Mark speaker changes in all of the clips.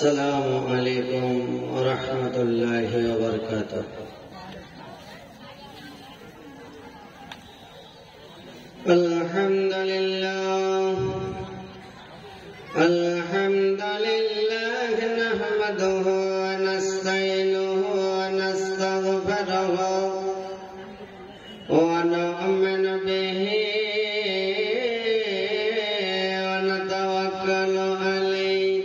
Speaker 1: السلام عليكم ورحمة الله وبركاته. الحمد لله نحمده ونستعينه ونستغفره ونؤمن به ونتوكل عليه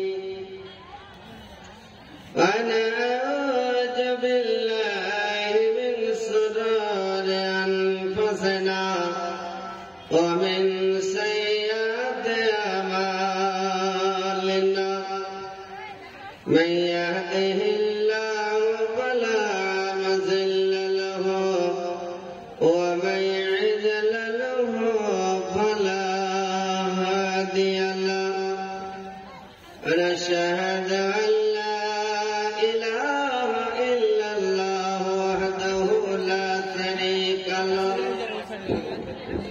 Speaker 1: ونعوذ بالله من شرور أنفسنا ومن سيئات أعمالنا من يهده الله فلا مضل له ومن يضلل فلا هادي له ونشهد أن لا إله إلا الله وحده لا شريك له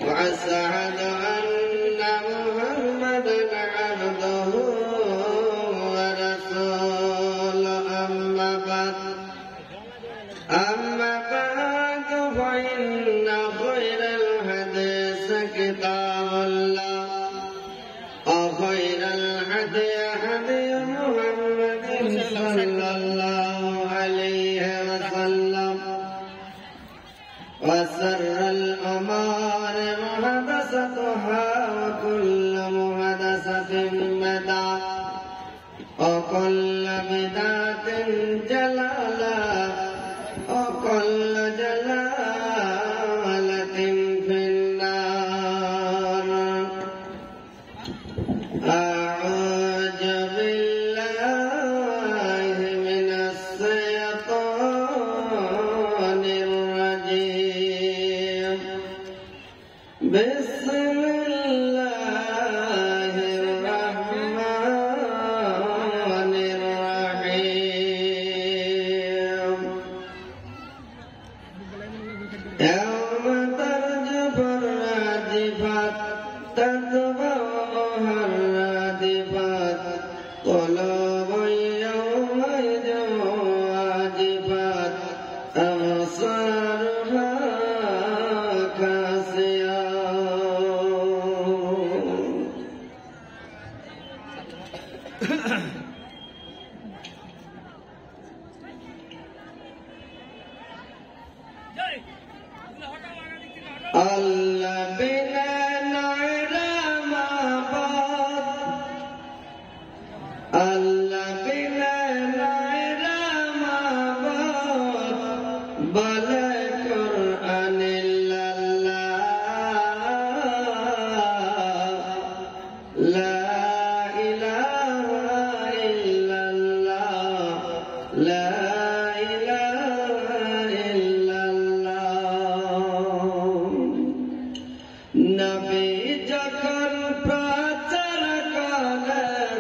Speaker 1: وأشهد أن محمدا عبده ورسوله أما بعد فإن خير الحديث كتاب الله وخير الهدي هدي محمد صلى الله عليه وسلم وشر الأمور محدثاتها وكل محدثة بدعة وكل بدعة ضلالة وكل ضلالة في النار. أعوذ بالله من الشيطان الرجيم. بسم الله الرحمن الرحيم. يوم ترجف الراجفات تتبعها الرادفات قلوب يومئذ واجفات أبصارها كاسية. Allah bina nairama bad, Allah bina nairama bad, bala Quran illallah, la ilaha illallah, la ilaha illallah. নবী যখন প্রচার করেন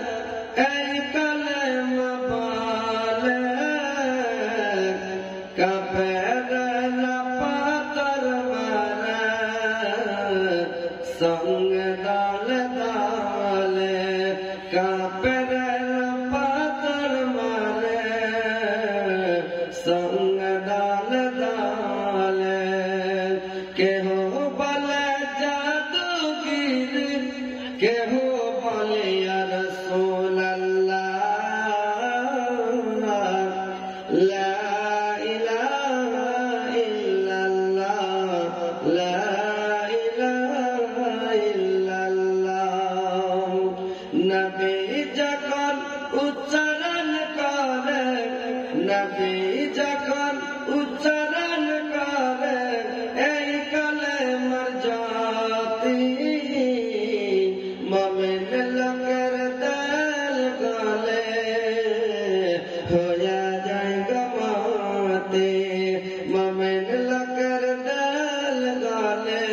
Speaker 1: এই কালেমা বলেন কাফেররা পাথর মারে সঙ্গে দলে দলে কাফেররা পাথর মারে সঙ্গে দলে দলে কেহ কেহ বলে ইয়া রাসূলুল্লাহ লা ইলাহা ইল্লাল্লাহ লা ইলাহা ইল্লাল্লাহ। নবী যখন উচ্চারণ করে, নবী যখন উচ্চারণ করে এই কালেমার জাতি মোমেন লোকের দিল গলে হয়ে যায় গমাতে, মোমেন লোকের দিল গলে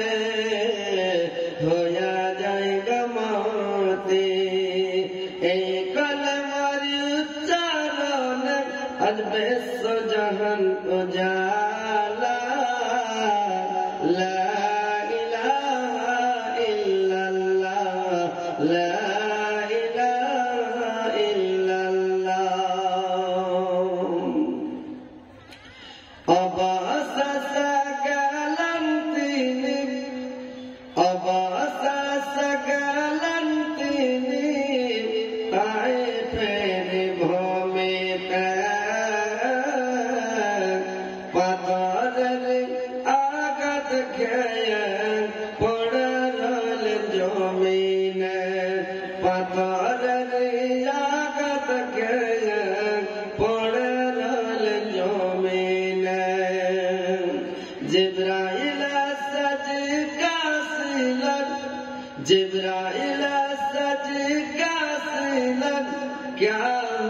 Speaker 1: হয়ে যায় গমাতে। এই কলমার উচ্চারণ আজ বিশ্ব জাহান উজালা, লা ইলাহা ইল্লাল্লাহ লা ইলাহা ইল্লাল্লাহ।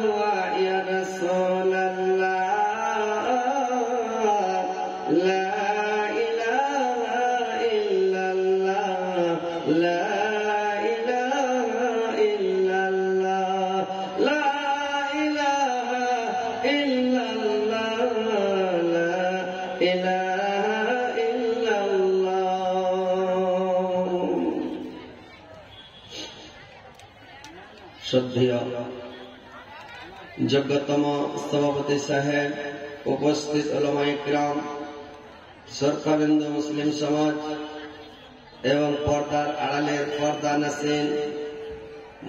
Speaker 1: হুয়া ইয়া রাসূলুল্লাহ লা ইলাহা ইল্লাল্লাহ লা ইলাহা ইল্লাল্লাহ লা ইলাহা ইল্লাল্লাহ লা ইলাহা ইল্লাল্লাহ। শ্রদ্ধেয় যোগ্যতম সভাপতি সাহেব, উপস্থিত উলামায়ে কিরাম, সরকারবৃন্দ, মুসলিম সমাজ এবং পর্দার আড়ালের পর্দা নাসিন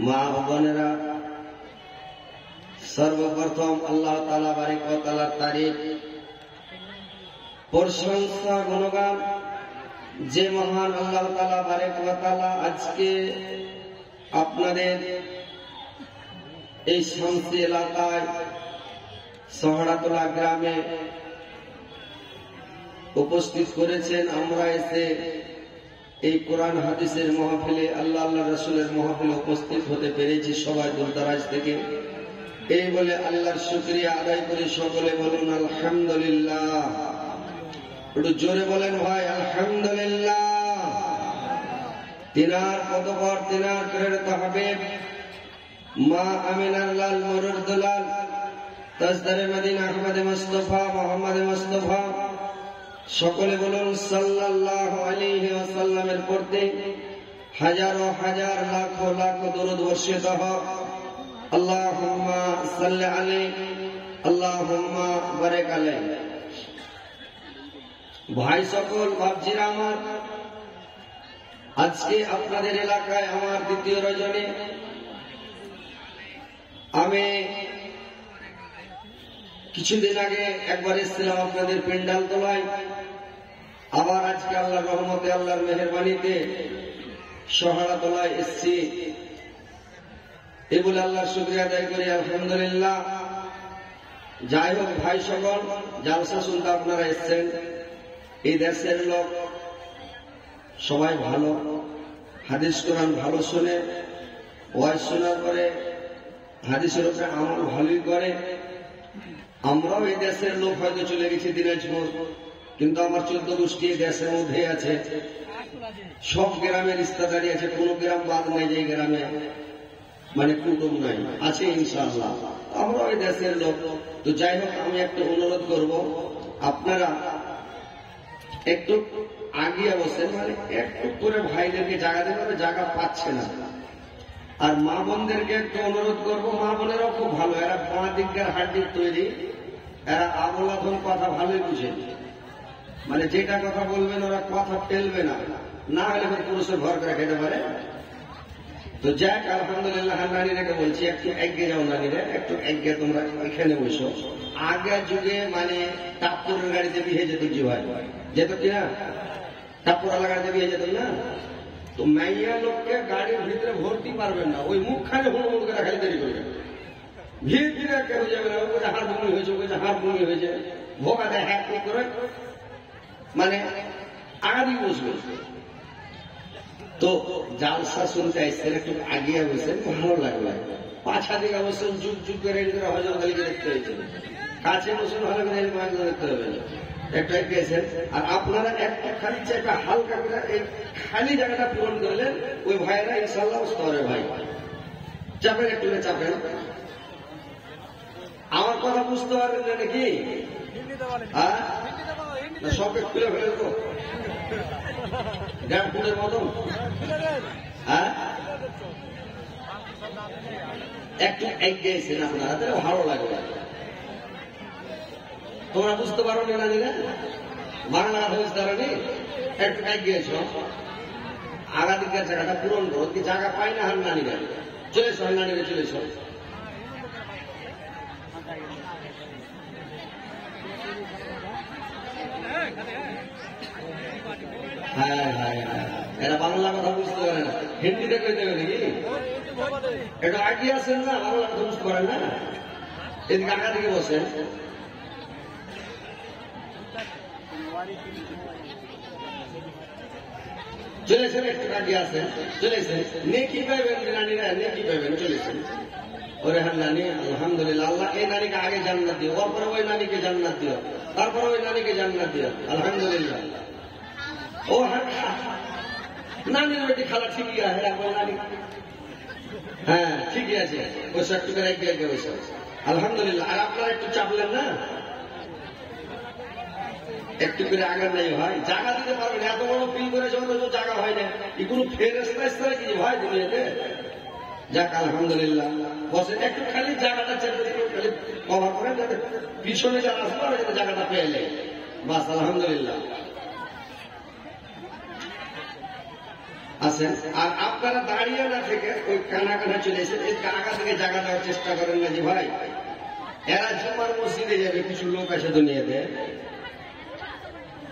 Speaker 1: মা ও বোনেরা, সর্বপ্রথম আল্লাহ তাআলা বারিক ওয়া তাআলার তারিফ, প্রশংসা, গুণগান যে মহান আল্লাহ তাআলা বারিক ওয়া তাআলা আজকে আপনাদের এই শামসি এলাকায় সহরাতলা গ্রামে উপস্থিত করেছেন। আমরা এসে এই কোরআন হাদিসের মাহফিলে, আল্লাহ আল্লাহ রাসূলের মাহফিলে উপস্থিত হতে পেরেছি সবাই দূরদরাজ থেকে। এই বলে আল্লাহর শুকরিয়া আদায় করি। সকলে বলুন আলহামদুলিল্লাহ। একটু জোরে বলেন ভাই, আলহামদুলিল্লাহ। তিনার পদবর, তিনার প্রেরিত হাবিব মা আমিনার লাল মরুর দুলাল তাজদারে মদিনা আহমদ মুস্তাফা মোহাম্মদ মুস্তাফা, সকলে বলুন সাল্লাল্লাহু আলাইহি ওয়াসাল্লামের প্রতি হাজারো হাজার লাখো লাখো দরুদ বর্ষিত হোক। আল্লাহুম্মা সাল্লি আলাইহি আল্লাহুম্মা বারিক আলাইহি। ভাই সকল, বাপজিরা আমার, আজকে আপনাদের এলাকায় আমার দ্বিতীয় রজনী। আমি কিছুদিন আগে একবার এসেছিলাম আপনাদের পেন্ডাল তলায়, আবার আজকে আল্লাহর রহমতে, আল্লাহর মেহেরবানিতে সহারা তলায় এসছি। এ বলে আল্লাহর শুকরিয়া আদায় করি, আলহামদুলিল্লাহ। যাই হোক ভাই সকল, জালসা শুনতে আপনারা এসছেন। এই দেশের লোক সবাই ভালো, হাদিস কোরআন ভালো শুনে, ওয়াজ শোনার পরে হাদিসের উপরে আমল ভালোই করে। আমরাও এই দেশের লোক, হয়তো চলে গেছি দিনাজপুর, কিন্তু আমার 14 গোষ্ঠী দেশের মধ্যে আছে। সব গ্রামের রিশতেদারি আছে, কোন গ্রাম বাদ নাই যে গ্রামে মানে কুটুম নাই, আছে ইনশাআল্লাহ। আমরাও এই দেশের লোক। তো যাই হোক, আমি একটা অনুরোধ করব, আপনারা একটু আগিয়ে বসেন, মানে একটু করে ভাইদেরকে জায়গা দেবেন, জায়গা পাচ্ছে না। আর মা বোনদেরকে একটু অনুরোধ করবো, মা বোনেরাও খুব ভালো, এরা বাঁ দিকের হাড্ডির তৈরি, এরা আবলাধন কথা ভালোই বুঝে, মানে যেটা কথা বলবেন ওরা কথা ফেলবে না, না হলে পুরুষের ঘর করে খেতে পারে। তো যাক, আলহামদুলিল্লাহ। নারীরাকে বলছি একটু এগিয়ে যাও, নারীরা একটু এগিয়ে, তোমরা ওইখানে বসো। আগের যুগে মানে টাপ্পুরের গাড়িতে বিয়ে যেত, জি ভাই যেত কিনা, টাপ্পুরালা গাড়িতে বিয়ে যেত না। তো মাইয়া লোককে গাড়ির ভিতরে ভর্তি পারবেন না, ওই মুখখানে হুড়মুড় করে খালি দেরি করবেন, ভিতরে কেউ যাবে না। ওই হাড় বমি হয়েছে, ওই হাড় বমি হয়েছে, ভোকা দেয় হ্যাঁ করে, মানে আগাদি বসবে। তো জালসা শুনতে আসছেন, একটু আগিয়ে বসেন, ভালো লাগবে। পাছা দিকে বসেন, যুগ যুগ করে হজরত আলীকে দেখতে হয়েছে, কাছে বসেন, ভালো করে দেখতে হবে না, একটা গেছেন। আর আপনারা একটা খালি জায়গা হালকা করে এই খালি জায়গাটা পূরণ করলেন, ওই ভাইরা ইনশাআল্লাহ স্তরে ভাই চাপেন, একটু চাপেন। আমার কথা বুঝতে পারবেন না নাকি? হ্যাঁ, সবকে খুলে ফেলে দেবো 1.5 ফুটের মতন। হ্যাঁ, একটু এগিয়েছেন আপনারা, তাহলে ভালো লাগবে। তোমরা বুঝতে পারো না নারীরা, বাংলা কথা বুঝতে পারো নি, একটু এগিয়েছ, আগাদিকের জায়গাটা পূরণ করো। কি জায়গা পাই না হার নারীরা, চলে এসো, নারীরা চলে এসো। হ্যাঁ হ্যাঁ হ্যাঁ, এরা বাংলা কথা বুঝতে পারে না, হিন্দিতে কইতে হবে নাকি? একটু আগে আসেন না, বাংলা কথা বুঝতে পারেন না, এদিকে আগা দিকে বসেন। চলেছেন, একটু আগে আসেন, চলেছেন, নেকি পাইবেন নারীরা, নেকি পাইবেন, চলেছেন। ওরে হ্যাঁ নানি আলহামদুলিল্লাহ, আল্লাহ এই নারীকে আগে জান্নাত দিও, তারপরে ওই নারীকে জান্নাত দিও, তারপরে ওই নারীকে জান্নাত দিও, আলহামদুলিল্লাহ। ও হ্যাঁ নানির বেটি খালা ঠিকই আছে, নারী হ্যাঁ ঠিকই আছে, বসে একটু করে এগিয়ে বসে আলহামদুলিল্লাহ। আর আপনারা একটু চাপলেন না, একটু করে আগার নাই ভাই, জায়গা দিতে পারবেন, এত বড় ফিল করেছে অথচ জায়গা হয় না, এই কোনো ফেরেস্তা কিছু হয় দুনিয়াতে। যাক আলহামদুলিল্লাহ, বসে একটু খালি জায়গাটা চেপে খালি কভার করে যাতে পিছনে যারা আসলো যাতে জায়গাটা পেয়ে নেই, বাস আলহামদুলিল্লাহ। আছেন আর আপনারা দাঁড়িয়ে না থেকে ওই কানা চলে এসে এই কানা থেকে জায়গা দেওয়ার চেষ্টা করেন না যে ভাই এরা জুমার মসজিদে যাবে, কিছু লোক আছে দুনিয়াতে,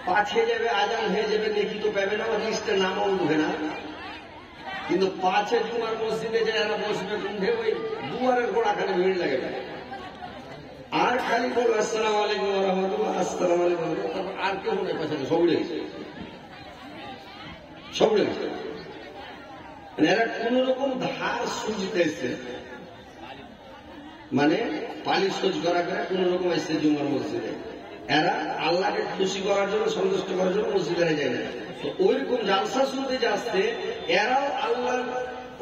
Speaker 1: পাছে যাবে, আজান হয়ে যাবে, দেখি তো পাবে না, লিস্টে নামও উঠবে না, কিন্তু পাছে জুমার মসজিদে যে এরা বসবে উঠে ওই দুয়ারের গোড়াখানে ভিড় লাগে আর খালি বলবো আসসালামু আলাইকুম ওয়া রাহমাতুল্লাহ, আসসালামু আলাইকুম, তারপর আর কেউ নেই পাশে, সব উড়ে গেছে, সব উড়ে গেছে। এরা কোন রকম ধার সুজিতে এসছে, মানে পালি সোজ করা করে কোন রকম এসছে জুমার মসজিদে, এরা আল্লাহকে খুশি করার জন্য, সন্তুষ্ট করার জন্য মসজিদে যায় না। ওইরকম জালসা শুনতে যাচ্ছে, এরাও আল্লাহর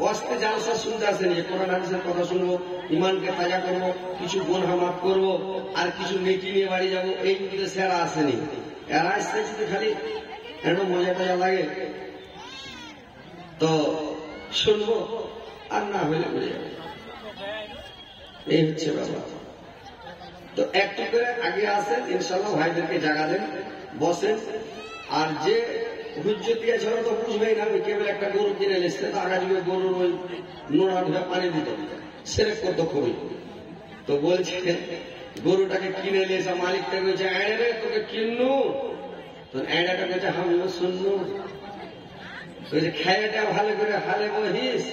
Speaker 1: ওয়াস্তে জালসা শুনতে আসেন যে কোরআন হাদিসের কথা শুনবো, ইমানকে তাজা করবো, কিছু গুনাহ মাফ করবো, আর কিছু নেকি নিয়ে বাড়ি যাবো, এই উদ্দেশ্যে এরা আসেনি। এরা আসতে যদি খালি একটু মজা টজা লাগে তো শুনবো, আর না হইলে ঘুরে যাবে, এই হচ্ছে ব্যাপার। তো একটু করে আগে আসেন, ইনশাল্লাহ ভাইদেরকে জায়গা দেন, বসেন। আর যে হুজ্জতি আছে ওরা তো বুঝবেই না, ওই কেবল একটা গরু কিনে এসছে, তো আগা যুগে গরুর ওই নোড়া ধুয়ে পানি দিত, সেরে কত খুবই। তো বলছে গরুটাকে কিনে এসে মালিকটাকে বলছে এড়ে রে তোকে কিনলু, তো এড়াটা বলছে আমিও শুনলু, ওই যে খেয়াটা ভালো করে হালে বহিস,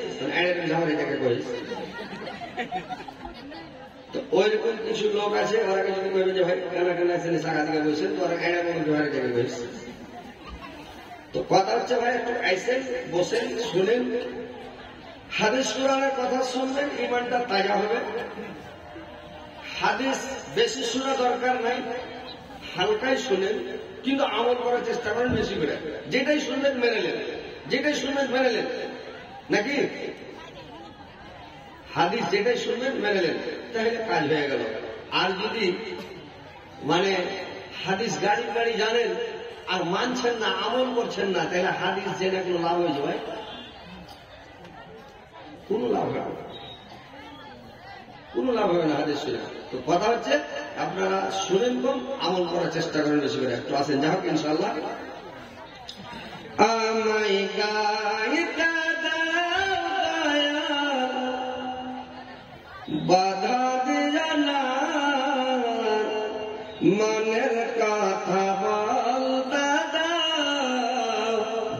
Speaker 1: এড়াটা ঝামারি তাকে কহিস। তো ওইরকম কিছু লোক আছে, ওরা যদি বলবে যে ভাই কানা আছে শাখা দিকে বসেন, তো ওরা এড়া বলে ঘরে থেকে বহিস। তো কথা হচ্ছে ভাই একটু আইসেন, বসেন, শুনেন, হাদিস কোরআনের কথা শুনবেন, ইমানটা তাজা হবে। হাদিস বেশি শোনা দরকার নাই, হালকাই শুনেন, কিন্তু আমল করার চেষ্টা করেন বেশি করে। যেটাই শুনবেন মেনে নেন, যেটাই শুনবেন মেনে নেন, নাকি হাদিস যেটাই শুনবেন মেনে নেন, তাহলে কাজ হয়ে গেল। আর যদি মানে হাদিস গাড়ি গাড়ি জানেন আর মানছেন না, আমল করছেন না, তাহলে হাদিস জেনে কোনো লাভ হয়েছে ভাই? কোনো লাভ হবে না, কোনো লাভ হবে না হাদিস শুনে। তো কথা হচ্ছে আপনারা শুনেন কম, আমল করার চেষ্টা করেন বেশি করে। একটু আসেন, যা হোক ইনশাআল্লাহ। আমায় গাইতে বাধা দিয়া না, মনের কথা বলতে দাও,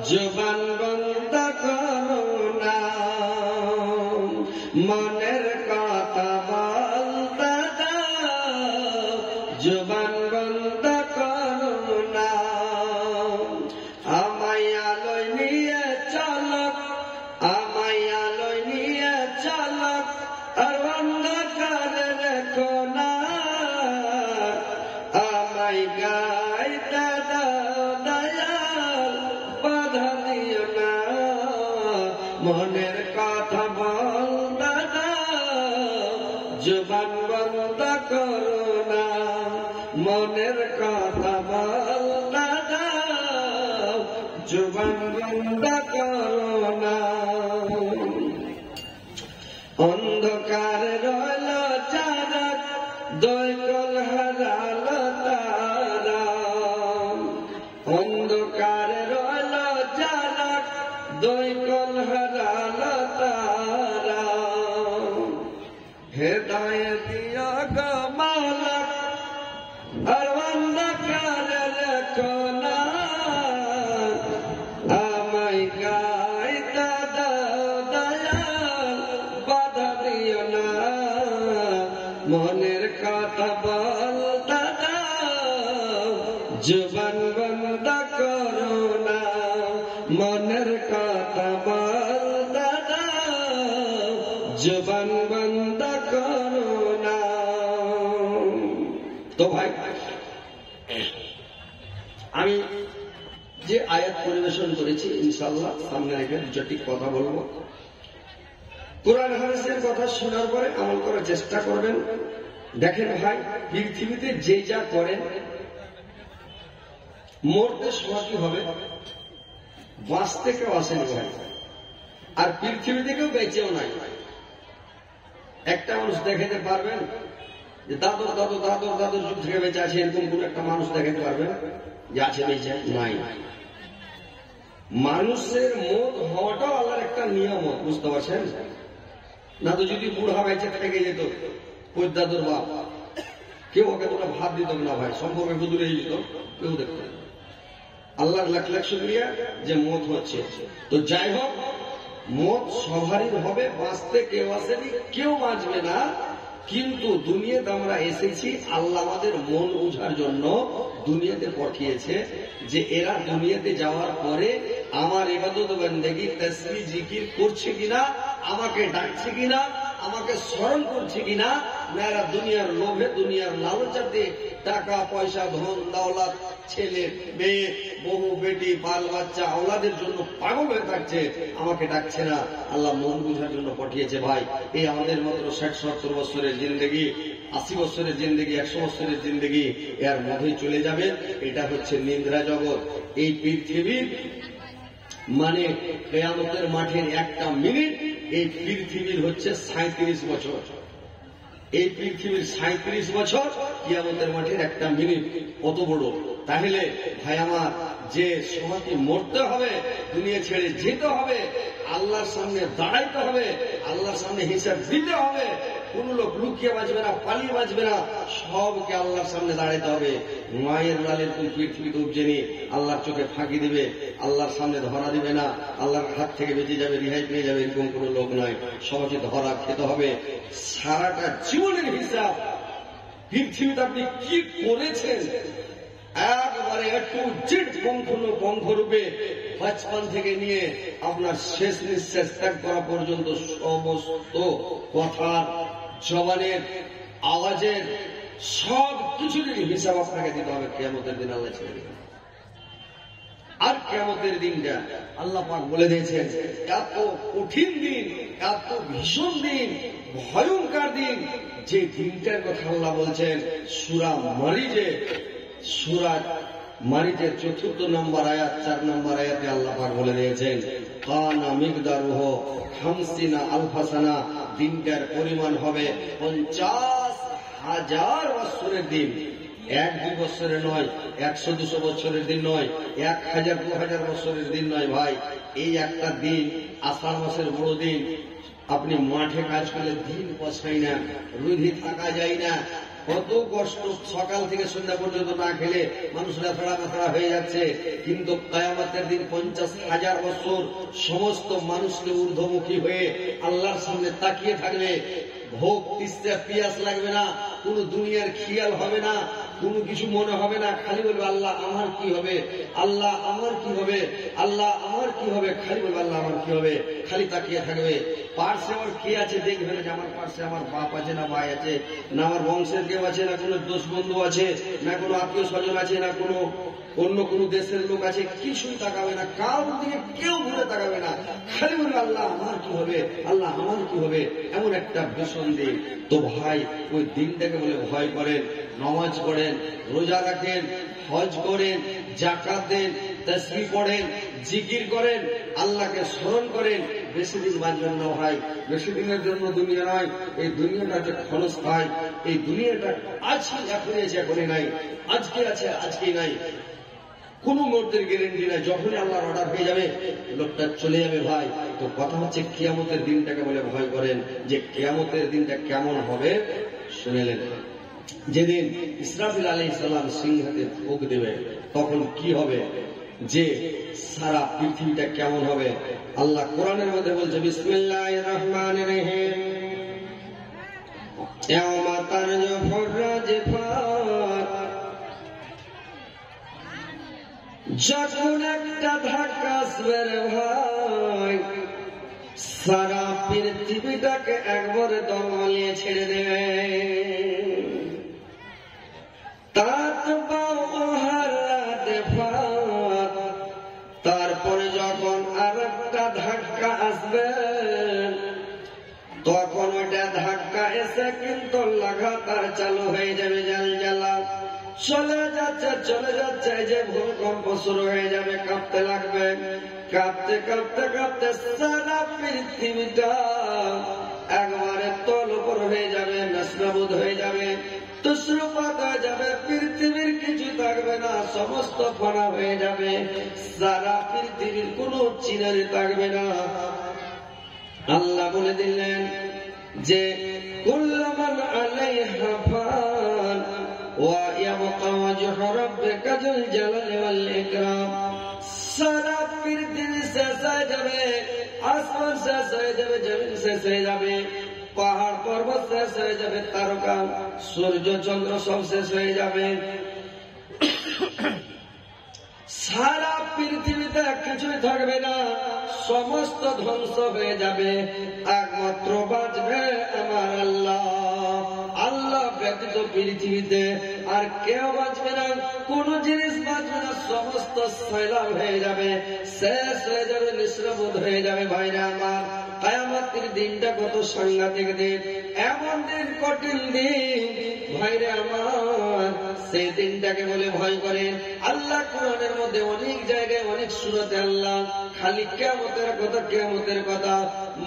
Speaker 1: জবান বন্ধ করো না, মনের কথা বলতে দাও, জবান বন্ধ করো না। আমায় আলোয় নিয়ে চালক, আমায় আলোয় নিয়ে চালক, আর অন্ধকার রেখো না, আমায় গাইতে দাও দয়াল, বাধা দিও না, মনের কথা বলতে দাও, জবান বন্ধ করো না, মনের কথা বলতে দাও, জবান বন্ধ করো না। অন্ধকার রইল চারক, দৈকল হারাল তারা, অন্ধকার রইল চারক, দৈকল হারাল তারা, হেদায়েত দিও গো মালিক, আর অন্ধকার রেখো না, আমায় গাইতে দাও দয়াল, বাধা দিও না, মনের কথা বলতে দাও, জবান বন্ধ করো না, মনের কথা বলতে দাও, জবান বন্ধ তো ভাই, আমি যে আয়াত পরিবেশন করেছি ইনশাআল্লাহ সামনে রেখে দু চারটি কথা বলবো। কোরআন হাদিসের কথা শোনার পরে আমল করার চেষ্টা করবেন। দেখেন ভাই, পৃথিবীতে যে যা করেন মরতে সময় কি হবে, বাঁচতে কেউ আসেনি ভাই, আর পৃথিবীতে কেউ বেঁচেও নাই। একটা মানুষ দেখাতে পারবেন যে দাদর দাদর দাদর দাদর যুগ থেকে বেঁচে আছে, এরকম কোন একটা মানুষ দেখাতে পারবেন যে আছে বেঁচে নাই? মানুষের মত হওয়াটাও আল্লাহর একটা নিয়ামত, বুঝতে পারছেন না? তো যদি বুড়া বেঁচে থেকে যেত ওই দাদুর বাপ, কেউ ওকে তোমরা ভাত দিত না ভাই, সম্পর্কে দূরে যেত, কেউ দেখত। আল্লাহর লাখ লাখ শুকরিয়া যে মত হচ্ছে। তো যাই হোক, মত সবারই হবে, বাঁচতে কেউ আসেনি, কেউ বাঁচবে না। কিন্তু দুনিয়াতে আমরা এসেছি আল্লাহ আমাদের মন বোঝার জন্য দুনিয়াতে পাঠিয়েছে, যে এরা দুনিয়াতে যাওয়ার পরে আমার ইবাদত বন্দেগী তাসবিহ জিকির করছে কিনা, আমাকে ডাকছে কিনা, আমাকে স্মরণ করছে কিনা, না এরা দুনিয়ার লোভে দুনিয়ার লালচাতে টাকা পয়সা ধন দৌলত ছেলে মেয়ে বহু বেটি বাল বাচ্চা আওলাদের জন্য পাগল হয়ে থাকছে, আমাকে ডাকছে না। আল্লাহ মন বুঝার জন্য পাঠিয়েছে ভাই। এই আমাদের মাত্র 60-70 বছরের জিন্দেগি, 80 বছরের জিন্দেগি, 100 বছরের জিন্দেগি এর মধ্যেই চলে যাবে। এটা হচ্ছে নিদ্রা জগৎ। এই পৃথিবীর মানে কিয়ামতের মাঠের একটা মিনিট, এই পৃথিবীর হচ্ছে 37 বছর। এই পৃথিবীর 37 বছর কিয়ামতের মাঠের একটা মিনিট, কত বড়! তাহলে ভাই আমার, যে সময়টি মরতে হবে, দুনিয়া ছেড়ে যেতে হবে, আল্লাহর সামনে দাঁড়াইতে হবে, আল্লাহর সামনে হিসাব দিতে হবে। কোন লোক লুকিয়ে বাঁচবে না, পালিয়ে বাঁচবে না, সবকে আল্লাহর সামনে দাঁড়াইতে হবে। মায়ের লালের তুমি পৃথিবীতে উপজেনি আল্লাহর চোখে ফাঁকি দিবে, আল্লাহর সামনে ধরা দিবে না, আল্লাহর হাত থেকে বেঁচে যাবে, রিহাই পেয়ে যাবে, এরকম কোন লোক নয়। সবাইকে ধরা খেতে হবে। সারাটা জীবনের হিসাব পৃথিবীতে আপনি কি করেছেন একবারে একটু জিট পঙ্খরূপে বাচপান থেকে নিয়ে আপনার শেষ নিঃশ্বাস ত্যাগ করা পর্যন্ত সমস্ত কথার, জবানের, আওয়াজের সব কিছুরই হিসাব আপনাকে দিতে হবে কিয়ামতের দিন। আল্লাহ ছেড়ে দেবেন। আর কিয়ামতের দিনটা আল্লাহ পাক বলে দিয়েছেন এত কঠিন দিন, এত ভীষণ দিন, ভয়ঙ্কর দিন, যে দিনটার কথা আল্লাহ বলছেন সূরা মারিজে, সূরা মারিজের 4 নম্বর আয়াত, 4 নম্বর আয়াতে আল্লাহ পাক বলে দিয়েছেন কানা মিকদারুহু 50 আলফা সানা, দিনটার পরিমাণ হবে 50,000 বছরের দিন। 1-2 বছরের নয়, 100-200 বছরের দিন নয়, 1000-2000 বছরের দিন নয় ভাই। এই একটা দিন, আষাঢ় মাসের বড় দিন, আপনি মাঠে কাজ করলে দিন পছাই না, রুধি থাকা যায় না, কত কষ্ট, সকাল থেকে সন্ধ্যা পর্যন্ত না খেলে মানুষ লাফড়া হয়ে যাচ্ছে। কিন্তু কিয়ামতের দিন 50,000 বছর সমস্ত মানুষকে ঊর্ধ্বমুখী হয়ে আল্লাহর সামনে তাকিয়ে থাকবে। ভোগ তিস্তা পিয়াস লাগবে না, কোন দুনিয়ার খেয়াল হবে না, কোনো কিছু মনে হবে না, খালি বলবে আল্লাহ আমার কি হবে, আল্লাহ আমার কি হবে, আল্লাহ আমার কি হবে, খালি বলবে আল্লাহ আমার কি হবে, খালি তাকিয়ে থাকবে। পার্শ্বে আমার কে আছে দেখবে না, যে আমার পার্শ্বে আমার বাপ আছে না ভাই আছে, না আমার বংশের কেউ আছে, না কোনো দোষ বন্ধু আছে, না কোনো আত্মীয় স্বজন আছে, না কোনো অন্য কোনো দেশের লোক আছে, কিছুই তাকাবে না, কারোর দিকে কেউ ঘুরে তাকাবে না, খালি বলবে আল্লাহ আমার কি হবে, আল্লাহ আমার কি হবে। এমন একটা ভীষণ দিন। তো ভাই, ওই দিনটাকে বলে ভয় করেন, নামাজ পড়েন, রোজা রাখেন, হজ করেন, যাকাত দেন, তাসবিহ পড়েন, জিকির করেন, আল্লাহকে স্মরণ করেন। বেশি দিন বাঁচবেন না ভাই, বেশি দিনের জন্য দুনিয়া নয়। এই দুনিয়াটা যে ক্ষণস্থায়ী, এই দুনিয়াটা আছে এখনই আছে, এখনই নাই, আজকে আছে আজকেই নাই, কোন মুহূর্তের গ্যারান্টি নাই। যখনই আল্লাহর অর্ডার হয়ে যাবে লোকটা চলে যাবে ভাই। তো কথা হচ্ছে কিয়ামতের দিনটাকে বলে ভয় করেন, যে কিয়ামতের দিনটা কেমন হবে শুনেলেন। যেদিন ইসরাফিল আলাইহিস সালাম সিংহাতে ফুঁক দেবে, তখন কি হবে, যে সারা পৃথিবীটা কেমন হবে। আল্লাহ কোরআনের মধ্যে বলছে বিসমিল্লাহির রহমানির রহিম, ইয়াওমা তারজুফুর রাজফাত, যখন একটা ধাক্কা আসবে রে ভাই, সারা পৃথিবীটাকে একবারে দমালিয়ে ছেড়ে দেবে। চালু হয়ে যাবে, জালজালা চলে যাচ্ছে, যে ভূমিকম্প শুরু হয়ে যাবে, কাঁপতে লাগবে, কাঁপতে কাঁপতে কাঁপতে সারা পৃথিবীটা একবারে তল উপর হয়ে যাবে, নাস্তাবুদ হয়ে যাবে, তুষরপাত হয়ে যাবে, পৃথিবীর কিছু থাকবে না, সমস্ত ফনা হয়ে যাবে, সারা পৃথিবীর কোনো চিনারি থাকবে না। আল্লাহ বলে দিলেন যে কুল্লুমান আলাইহা ফান ওয়া ইয়াবকা ওয়াজহু রাব্বিকা যুল জালালি ওয়াল ইকরাম। সারা পৃথিবী শেষ হয়ে যাবে, আসমান শেষ হয়ে যাবে, জমিন শেষ হয়ে যাবে, পাহাড় পর্বত শেষ হয়ে যাবে, তারকা সূর্য চন্দ্র সব শেষ হয়ে যাবে, সারা পৃথিবীতে কিছুই থাকবে না, সমস্ত ধ্বংস হয়ে যাবে, একমাত্র বাঁচবে আমার আল্লাহ। আল্লাহ ব্যতীত পৃথিবীতে আর কেউ বাঁচবে না, কোন জিনিস বাঁচবে না, সমস্ত সয়লাব হয়ে যাবে, শেষ হয়ে যাবে, নিঃস্রবোধ হয়ে যাবে। ভাইরা আমার, কিয়ামতের দিনটা কত সাংঘাতিক দিন, এমন দিন, কঠিন দিন ভাইরা আমার, সেই দিনটাকে বলে ভয় করেন। আল্লাহ কোরআনের মধ্যে অনেক জায়গায় অনেক সূরাতে আল্লাহ খালি কিয়ামতের কথা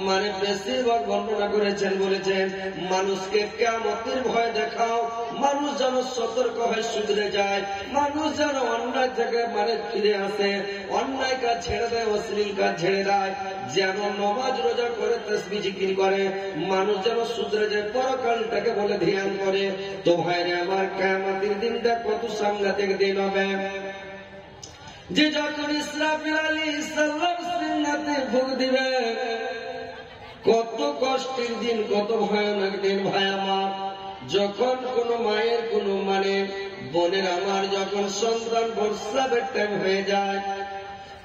Speaker 1: মানে বেশিরভাগ বর্ণনা করেছেন, বলেছেন মানুষকে কিয়ামতের ভয় দেখাও, মানুষ যেন সতর্ক হয়ে শুধরে যায়, মানুষ যেন অন্যায় থেকে মানে ফিরে আসে, অন্যায় কাজ ছেড়ে দেয়, অশ্লীল কাজ ছেড়ে দেয়, যেন নামাজ রোজা করে তাসবিহ জিকির করে, মানুষ যেন শুধরে যায়, পরকালটাকে বলে ধ্যান করে। তো ভাইরে আমার, কিয়ামতের দিনটা কত সাংঘাতিক দিন হবে, যে যখন ইসরাফিল আলাইহিস সালাম সিংহাতে ফুঁক দিবে, কত কষ্টের দিন, কত ভয়ানক দিন ভাই আমার। যখন কোন মায়ের কোন মানে বোনের আমার যখন সন্তান প্রসবের টাইম হয়ে যায়,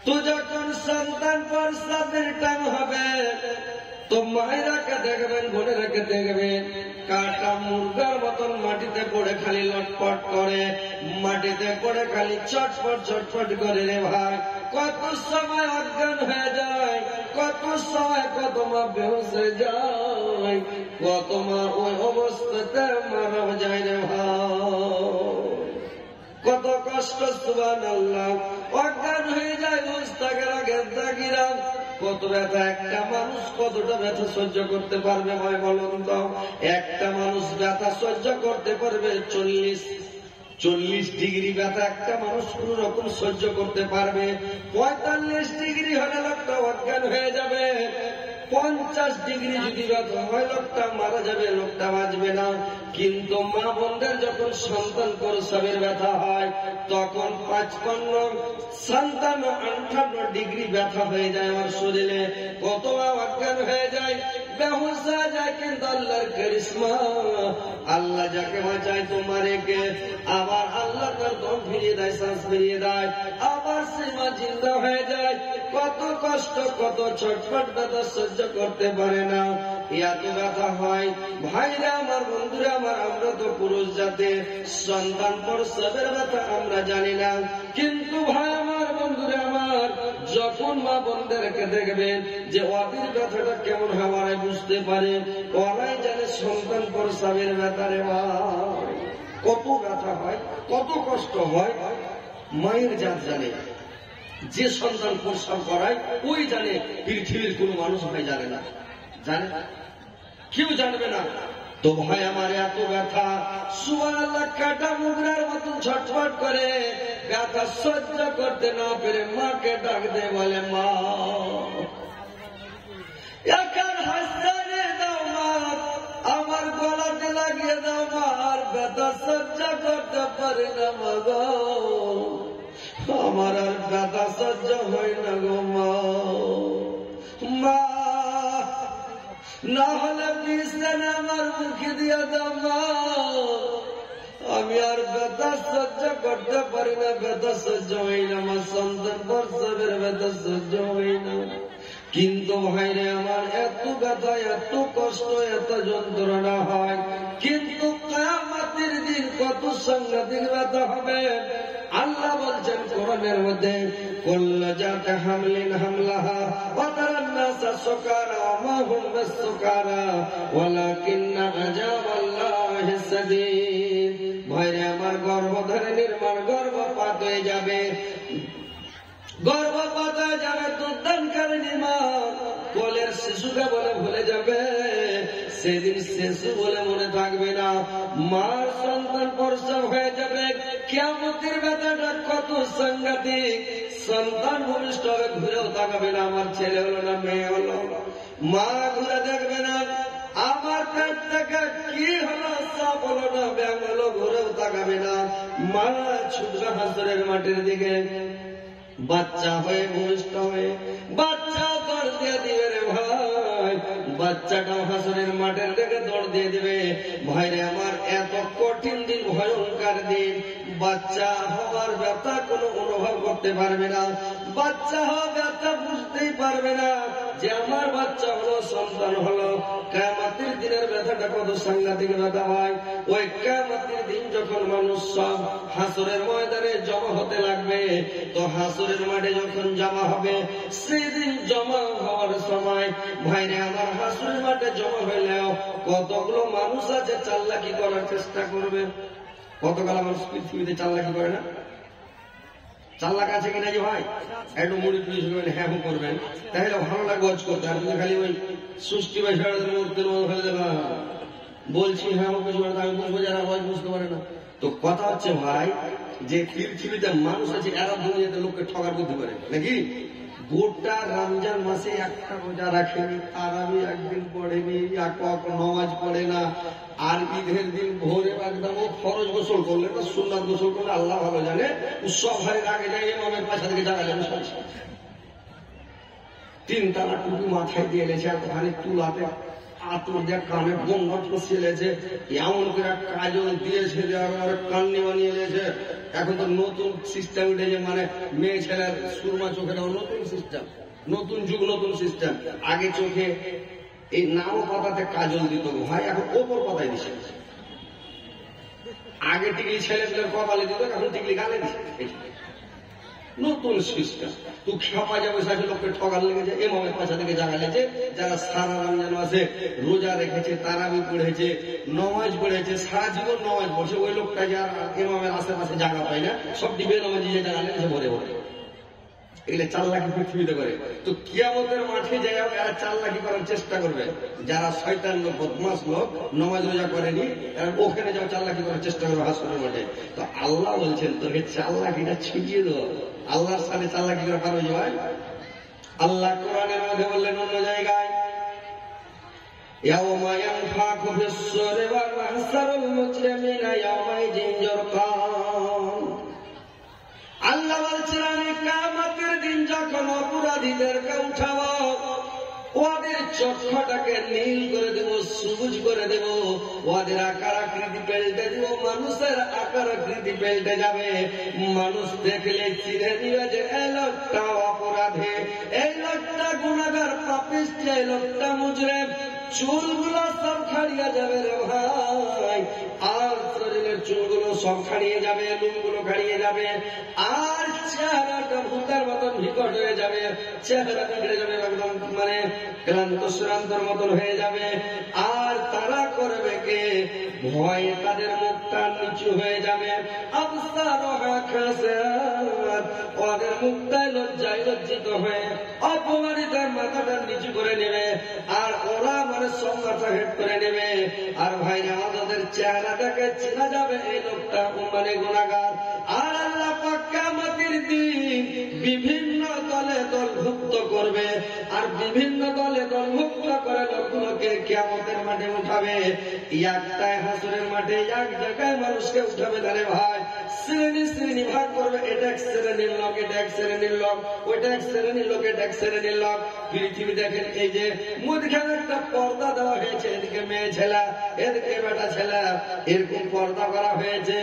Speaker 1: তো যখন সন্তান প্রসবের টাইম হবে, তো মায়েরাকে দেখবেন, বোনেরাকে দেখবেন, কাটা মুরগার মতন মাটিতে পড়ে খালি লটপট করে, মাটিতে পড়ে খালি চটপট চটপট করে রে ভাই। কত সময় অজ্ঞান হয়ে যায়, কত সময় কত মা বেহুশ হয়ে যায়, কত মা ওই অবস্থাতে মারা যায় রে ভাই। কত কষ্ট, সুবহানাল্লাহ, অজ্ঞান হয়ে যায়, মুস্তাকিরা গেদ্দাকিরা, কত ব্যথা। একটা মানুষ কতটা ব্যথা সহ্য করতে পারবে ভাই বলুন তো? একটা মানুষ ব্যথা সহ্য করতে পারবে 40 ডিগ্রি ব্যথা একটা মানুষ কোন রকম সহ্য করতে পারবে। 45 ডিগ্রি হলে লোকটা অজ্ঞান হয়ে যাবে, 50 ডিগ্রি যদি ব্যথা হয় লোকটা মারা যাবে, লোকটা বাঁচবে না। কিন্তু মা বোনদের যখন সন্তান প্রসবের ব্যথা হয়, তখন 55 58 ডিগ্রি ব্যথা হয়ে যায় আমার শরীরে, কত অজ্ঞান হয়ে যায়, বেহুশ হয়ে যায়। কিন্তু আল্লাহর কারিশমা, আল্লাহ যাকে বাঁচায় তোমারে কে, আবার আল্লাহ তার দম ফিরিয়ে দেয়, শ্বাস ফিরিয়ে দেয়, আবার সে মা জিন্দা হয়ে যায়। কত কষ্ট, কত ছটফট ব্যথা সহ্য করতে পারে না, এত ব্যথা হয় ভাইরা আমার, বন্ধুরা আমার। আমরা তো পুরুষ জাতে, সন্তান প্রসবের ব্যথা আমরা জানি না, কিন্তু ভাই আমার, বন্ধুরা আমার, যখন মা বোনদেরকে দেখবেন যে ওদের ব্যথাটা কেমন হয় বুঝতে পারে, ওরাই জানে সন্তান প্রসবের ব্যথারে ভাই কত ব্যথা হয়, কত কষ্ট হয়, মায়ের জাত জানে। যে সন্তান প্রসব করায় ওই জানে, পৃথিবীর কোন মানুষ ভাই জানে না, জানে কেউ জানবে না। তো ভাই আমার, এত ব্যথা, সুবহানাল্লাহ, কাটা মুগরার মতন ছটফট করে, ব্যথা সহ্য করতে না পেরে মাকে ডাক দে, বলে মা একার হাসতে দাও, মা আমার গলাতে লাগিয়ে দাও, মা আর ব্যথা সহ্য করতে পারি না, মা গো আমার আর ব্যথা সহ্য হয় না গো মা। মা না হলে বিছানা আমার মুখে দিয়ে দাও মা, আমি আর ব্যথা সহ্য করতে পারি না, ব্যথা সহ্য হয় না, আমার সন্তান প্রসবের ব্যথা সহ্য হয় না। কিন্তু ভাইরে আমার, এত ব্যথা, এত কষ্ট, এত যন্ত্রণা হয়, কিন্তু কিয়ামতের দিন কত সাংঘাতিক ব্যথা হবে। আল্লাহ বলছেন কোরআনের মধ্যে, কুল্লু জাতি হামলিন হামলাহা ওয়া তারান নাসা সুকারা ওয়া মা হুম বিসুকারা ওয়ালাকিন্না আযাবাল্লাহি শাদীদ। ভয়রে আমার গর্ভধারিণীর মার গর্ভপাত হয়ে যাবে, গর্ভপাত হয়ে যাবে, দুধদানকারিণী মা কোলের শিশুকে বলে ভুলে যাবে, সেদিন শিশু বলে মনে থাকবে না, মার সন্তান প্রসব হয়ে যাবে। কিয়ামতের ব্যথাটা কত সাংঘাতিক, সন্তান ভূমিষ্ঠ হবে, ঘুরেও তাকাবে না আমার ছেলে হলো না মেয়ে হলো, মা ঘুরে দেখবে না আমার পেট থেকে কি হলো, সাপ হলো না ব্যাং হলো, ঘুরেও তাকাবে না, মা ছুটবে হাসরের মাটির দিকে, বাচ্চা হয়ে ভূমিষ্ঠ হয়ে বাচ্চা দৌড় দিয়ে দিবে রে ভাই, বাচ্চাটাও হাসরের মাঠের দিকে দৌড় দিয়ে দিবে। ভাইরে আমার এত কঠিন দিন, ভয়ঙ্কর দিন, বাচ্চা হবার ব্যথা কোনো অনুভব করতে পারবে না, বাচ্চা হওয়া ব্যথা বুঝতেই পারবে না যে আমার বাচ্চা হলো, সন্তান হলো। কিয়ামতের দিনের ব্যথাটা কত সাংঘাতিক ব্যথা হয়। ওই কিয়ামতের দিন যখন মানুষ সব হাসরের ময়দানে জমা হতে লাগবে, তো হাসরের মাঠে যখন জমা হবে, সেদিন জমা হওয়ার সময় ভাইরে আমার হাসরের মাঠে জমা হইলেও কতগুলো মানুষ আছে চাল্লাকি করার চেষ্টা করবে। কতগুলো মানুষ পৃথিবীতে চাল্লাকি করে না? চাল্লাক আছে কিনা যে ভাই? একটু মুড়ি পুলিশ করবেন, হ্যাঁ করবেন, তাহলে ভালো লাগে গজ করতে। আর তুমি খালি ওই সৃষ্টি বা ছেড়ে ফেলে দেবা, বলছি হ্যাঁ কিছু আমি বুঝবো, যারা গজ বুঝতে পারে না। তো কথা হচ্ছে ভাই, যে পৃথিবীতে মানুষ আছে এরা দুনিয়াতে লোককে ঠকার বুদ্ধি পারে নাকি? গোটা রমজান মাসে একটা রোজা রাখেনি, তারাবি একদিন পড়েনি, নামাজ পড়ে না, আর ঈদের দিন ভোরে একদম ফরজ গোসল করলে না সুন্নাত গোসল করলে আল্লাহ ভালো জানে, সব হারের আগে যাই ইমামের পাশা থেকে জায়গা যাবে, 3 তালা টুপি মাথায় দিয়ে এলেছে, এতখানি তুলাতে আতর দিয়ে কানে গঙ্গা ফসিয়েছে, এমন করে কাজল দিয়েছে, কান্নি বানিয়ে নিয়েছে। এখন তো নতুন সিস্টেম উঠেছে, মানে মেয়ে ছেলের সুরমা চোখে দেওয়া নতুন সিস্টেম, নতুন যুগ নতুন সিস্টেম। আগে চোখে এই নাও পাতাতে কাজল দিত ভাই, এখন ওপর পাতায় দিছে। আগে টিকলি ছেলে পেলের কপালে দিত, এখন টিকলি গালে দিছে, নতুন সিস্টেম। তো খেপা যাবে সাথে লোককে ঠকার লেগেছে, এমামের পাশা থেকে জায়গা লেগেছে, যারা সারা রমজান মাসে রোজা রেখেছে, তারাবি পড়েছে, নমাজ পড়েছে, সারা জীবন নমাজ পড়ছে, ওই লোকটা যারা এমামের আশেপাশে জায়গা পায় না, সব দিবে নমাজি যে জায়গা লেগেছে ভরে ভরে। এগুলো চাল্লাকি পৃথিবীতে করে। তো কিয়ামতের মাঠে যায় এরা চাল্লাকি করার চেষ্টা করবে, যারা শয়তান লোক, বদমাস লোক, নমাজ রোজা করেনি, এরা ওখানে যাও চাল্লাকি করার চেষ্টা করবে হাসরের মাঠে। তো আল্লাহ বলছেন তোকে চাল্লাকিটা ছুটিয়ে দেবো। আল্লাহর সাথে চাল্লাকি করে পারো যায়? আল্লাহ কোরআনের মধ্যে বললেন অন্য জায়গায়, ইয়াওমা ইয়ানফাখু ফিস-সূরি ওয়া নাহসারুল মুজরিমিনা ইয়াওমাইযিন যুরকান। আল্লাহ বলছেন আমি কিয়ামতের দিন যখন অপরাধীদেরকে উঠাবো, ওদের চক্ষটাকে নীল করে দেব, সবুজ করে দেব, ওদের আকার আকৃতি পাল্টে দেব, মানুষের আকার আকৃতি পাল্টে যাবে। মানুষ দেখলে চিনে নিবে যে এই লোকটা অপরাধী, এই লোকটা গুনাহগার, পাপিষ্ঠ, এই লোকটা মুজরিম। চুলগুলো সব ছাড়িয়ে যাবে রে ভাই, আর শরীরের চুলগুলো সব ছাড়িয়ে যাবে, লুমগুলো ছাড়িয়ে যাবে, আর চেহারাটা ভূতের মতন বিকট হয়ে যাবে, চেহারা বিগড়ে যাবে, একদম মানে ক্লান্ত শ্রান্তর মতন হয়ে যাবে। আর তারা করবে কে? ভয়ে তাদের মুখটা নিচু হয়ে যাবে, ওদের মুখটাই লজ্জায় লজ্জিত হয়ে অপমানিতার মাথাটা নিচু করে নেবে, আর ওরা মানে সব মাথা হেট করে নেবে। আর ভাই আমাদের চেহারাটাকে চেনা যাবে, এই লোকটা মানে গুনাহগার। আর আল্লাহ পাক কিয়ামতের দিন বিভিন্ন দলে দলভুক্ত করবে, আর বিভিন্ন দলে দলভুক্ত করে লোকগুলোকে কিয়ামতের মাঠে উঠাবে। একটাই হাসরের মাঠে এক জায়গায় মানুষকে উঠাবে না রে ভাই, শ্রেণী শ্রেণী ভাগ করবে, এটা এক শ্রেণীর লোক, এটা এক শ্রেণীর লোক, ওইটা এক শ্রেণীর লোক, এটা এক শ্রেণীর লোক। পৃথিবী দেখেন এই যে মধ্যখানে একটা পর্দা দেওয়া হয়েছে, এদিকে মেয়ে ছেলা, এদিকে বেটা ছেলা, এরকম পর্দা করা হয়েছে।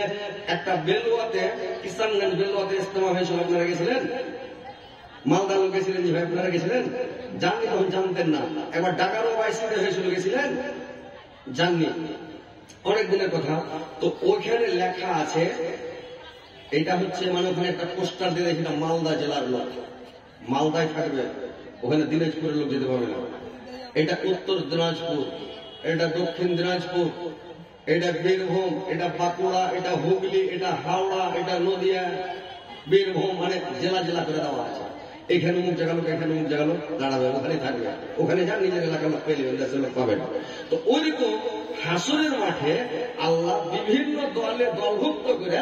Speaker 1: একটা বেলুয়াতে, কিষানগঞ্জ বেলুয়াতে ইজতেমা হয়েছিল, আপনারা গেছিলেন? মালদা লোক গেছিলেন যে ভাই, আপনারা গেছিলেন? জাননি, তখন জানতেন না। একবার ঢাকারও বাইসিতে হয়েছিল, গেছিলেন? জাননি, অনেক দিনের কথা। তো ওইখানে লেখা আছে, এটা হচ্ছে মানে ওখানে একটা পোস্টার দিয়ে দেখি, মালদা জেলার লোক, মালদায় থাকবে, ওখানে দিনাজপুরের লোক যেতে পারবে না। এটা উত্তর দিনাজপুর, এটা দক্ষিণ দিনাজপুর, এটা বীরভূম, এটা বাঁকুড়া, এটা হুগলি, এটা হাওড়া, এটা নদিয়া। বীরভূম মানে জেলা জেলা করে দেওয়া আছে। এখানে মুখ জায়গা লোক, এখানে মুখ জায়গা লোক দাঁড়াবে, ওখানে থাকবে, ওখানে যান নিজের এলাকার লোক পেলে দেশের লোক পাবেন। তো ওইরকম হাসরের মাঠে আল্লাহ বিভিন্ন দলে দলভুক্ত করে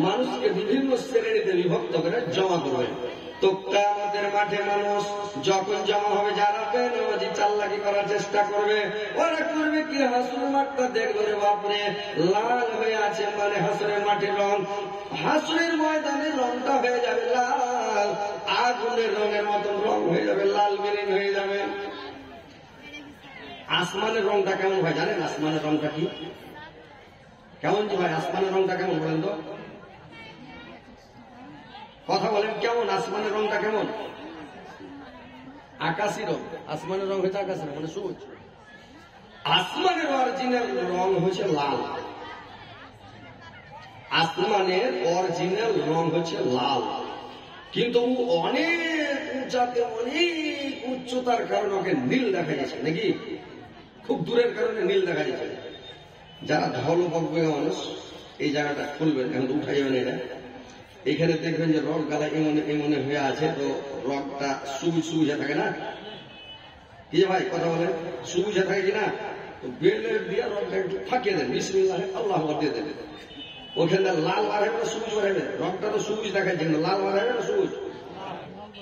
Speaker 1: মানুষকে বিভিন্ন শ্রেণীতে বিভক্ত করে জমা করবে। তো কিয়ামতের মাঠে মানুষ যখন জমা হবে, যারা বেনামাজি চাল্লাকি করার চেষ্টা করবে, ওরা করবে কি, হাসরের মাঠটা দেখবে রে বাপরে লাল হয়ে আছে, মানে হাসরের মাঠের রং, হাসরের ময়দানের রংটা হয়ে যাবে লাল, আগুনের রঙের মতন রং হয়ে যাবে, লাল বেরিং হয়ে যাবে। আসমানের রংটা কেমন হয় জানেন? আসমানের রংটা কি কেমন যে ভাই? আসমানের রংটা কেমন বলেন তো? কথা বলেন, কেমন আসমানের রংটা কেমন? আকাশি রং। আসমানের রং হচ্ছে আকাশি রং, মানে সবুজ। আসমানের অরিজিনাল রং হচ্ছে লাল। আসমানের অরিজিনাল রং হচ্ছে লাল, কিন্তু অনেক উঁচাতে, অনেক উচ্চতার কারণে ওকে নীল দেখা যাচ্ছে, নাকি খুব দূরের কারণে নীল দেখা যাচ্ছে। যারা ঢলো বকবে মানুষ, এই জায়গাটা খুলবেন, এখন উঠা যাবেন, এটা এখানে দেখবেন যে রক গালা এমন এমনে হয়ে আছে, তো রকটা সবুজ সবুজ থাকে না কি ভাই? কথা বলেন, সবুজ থাকে কিনা? তো বেলের দিয়ে রকটা একটু ফাঁকিয়ে দেন, বিসমিল্লাহ আল্লাহু আকবার দিয়ে দেন, ওখানে লাল বাড়াবে না সবুজ বাড়াবে? রকটা তো সবুজ দেখাচ্ছে, কিন্তু লাল বাড়াবে না সবুজ?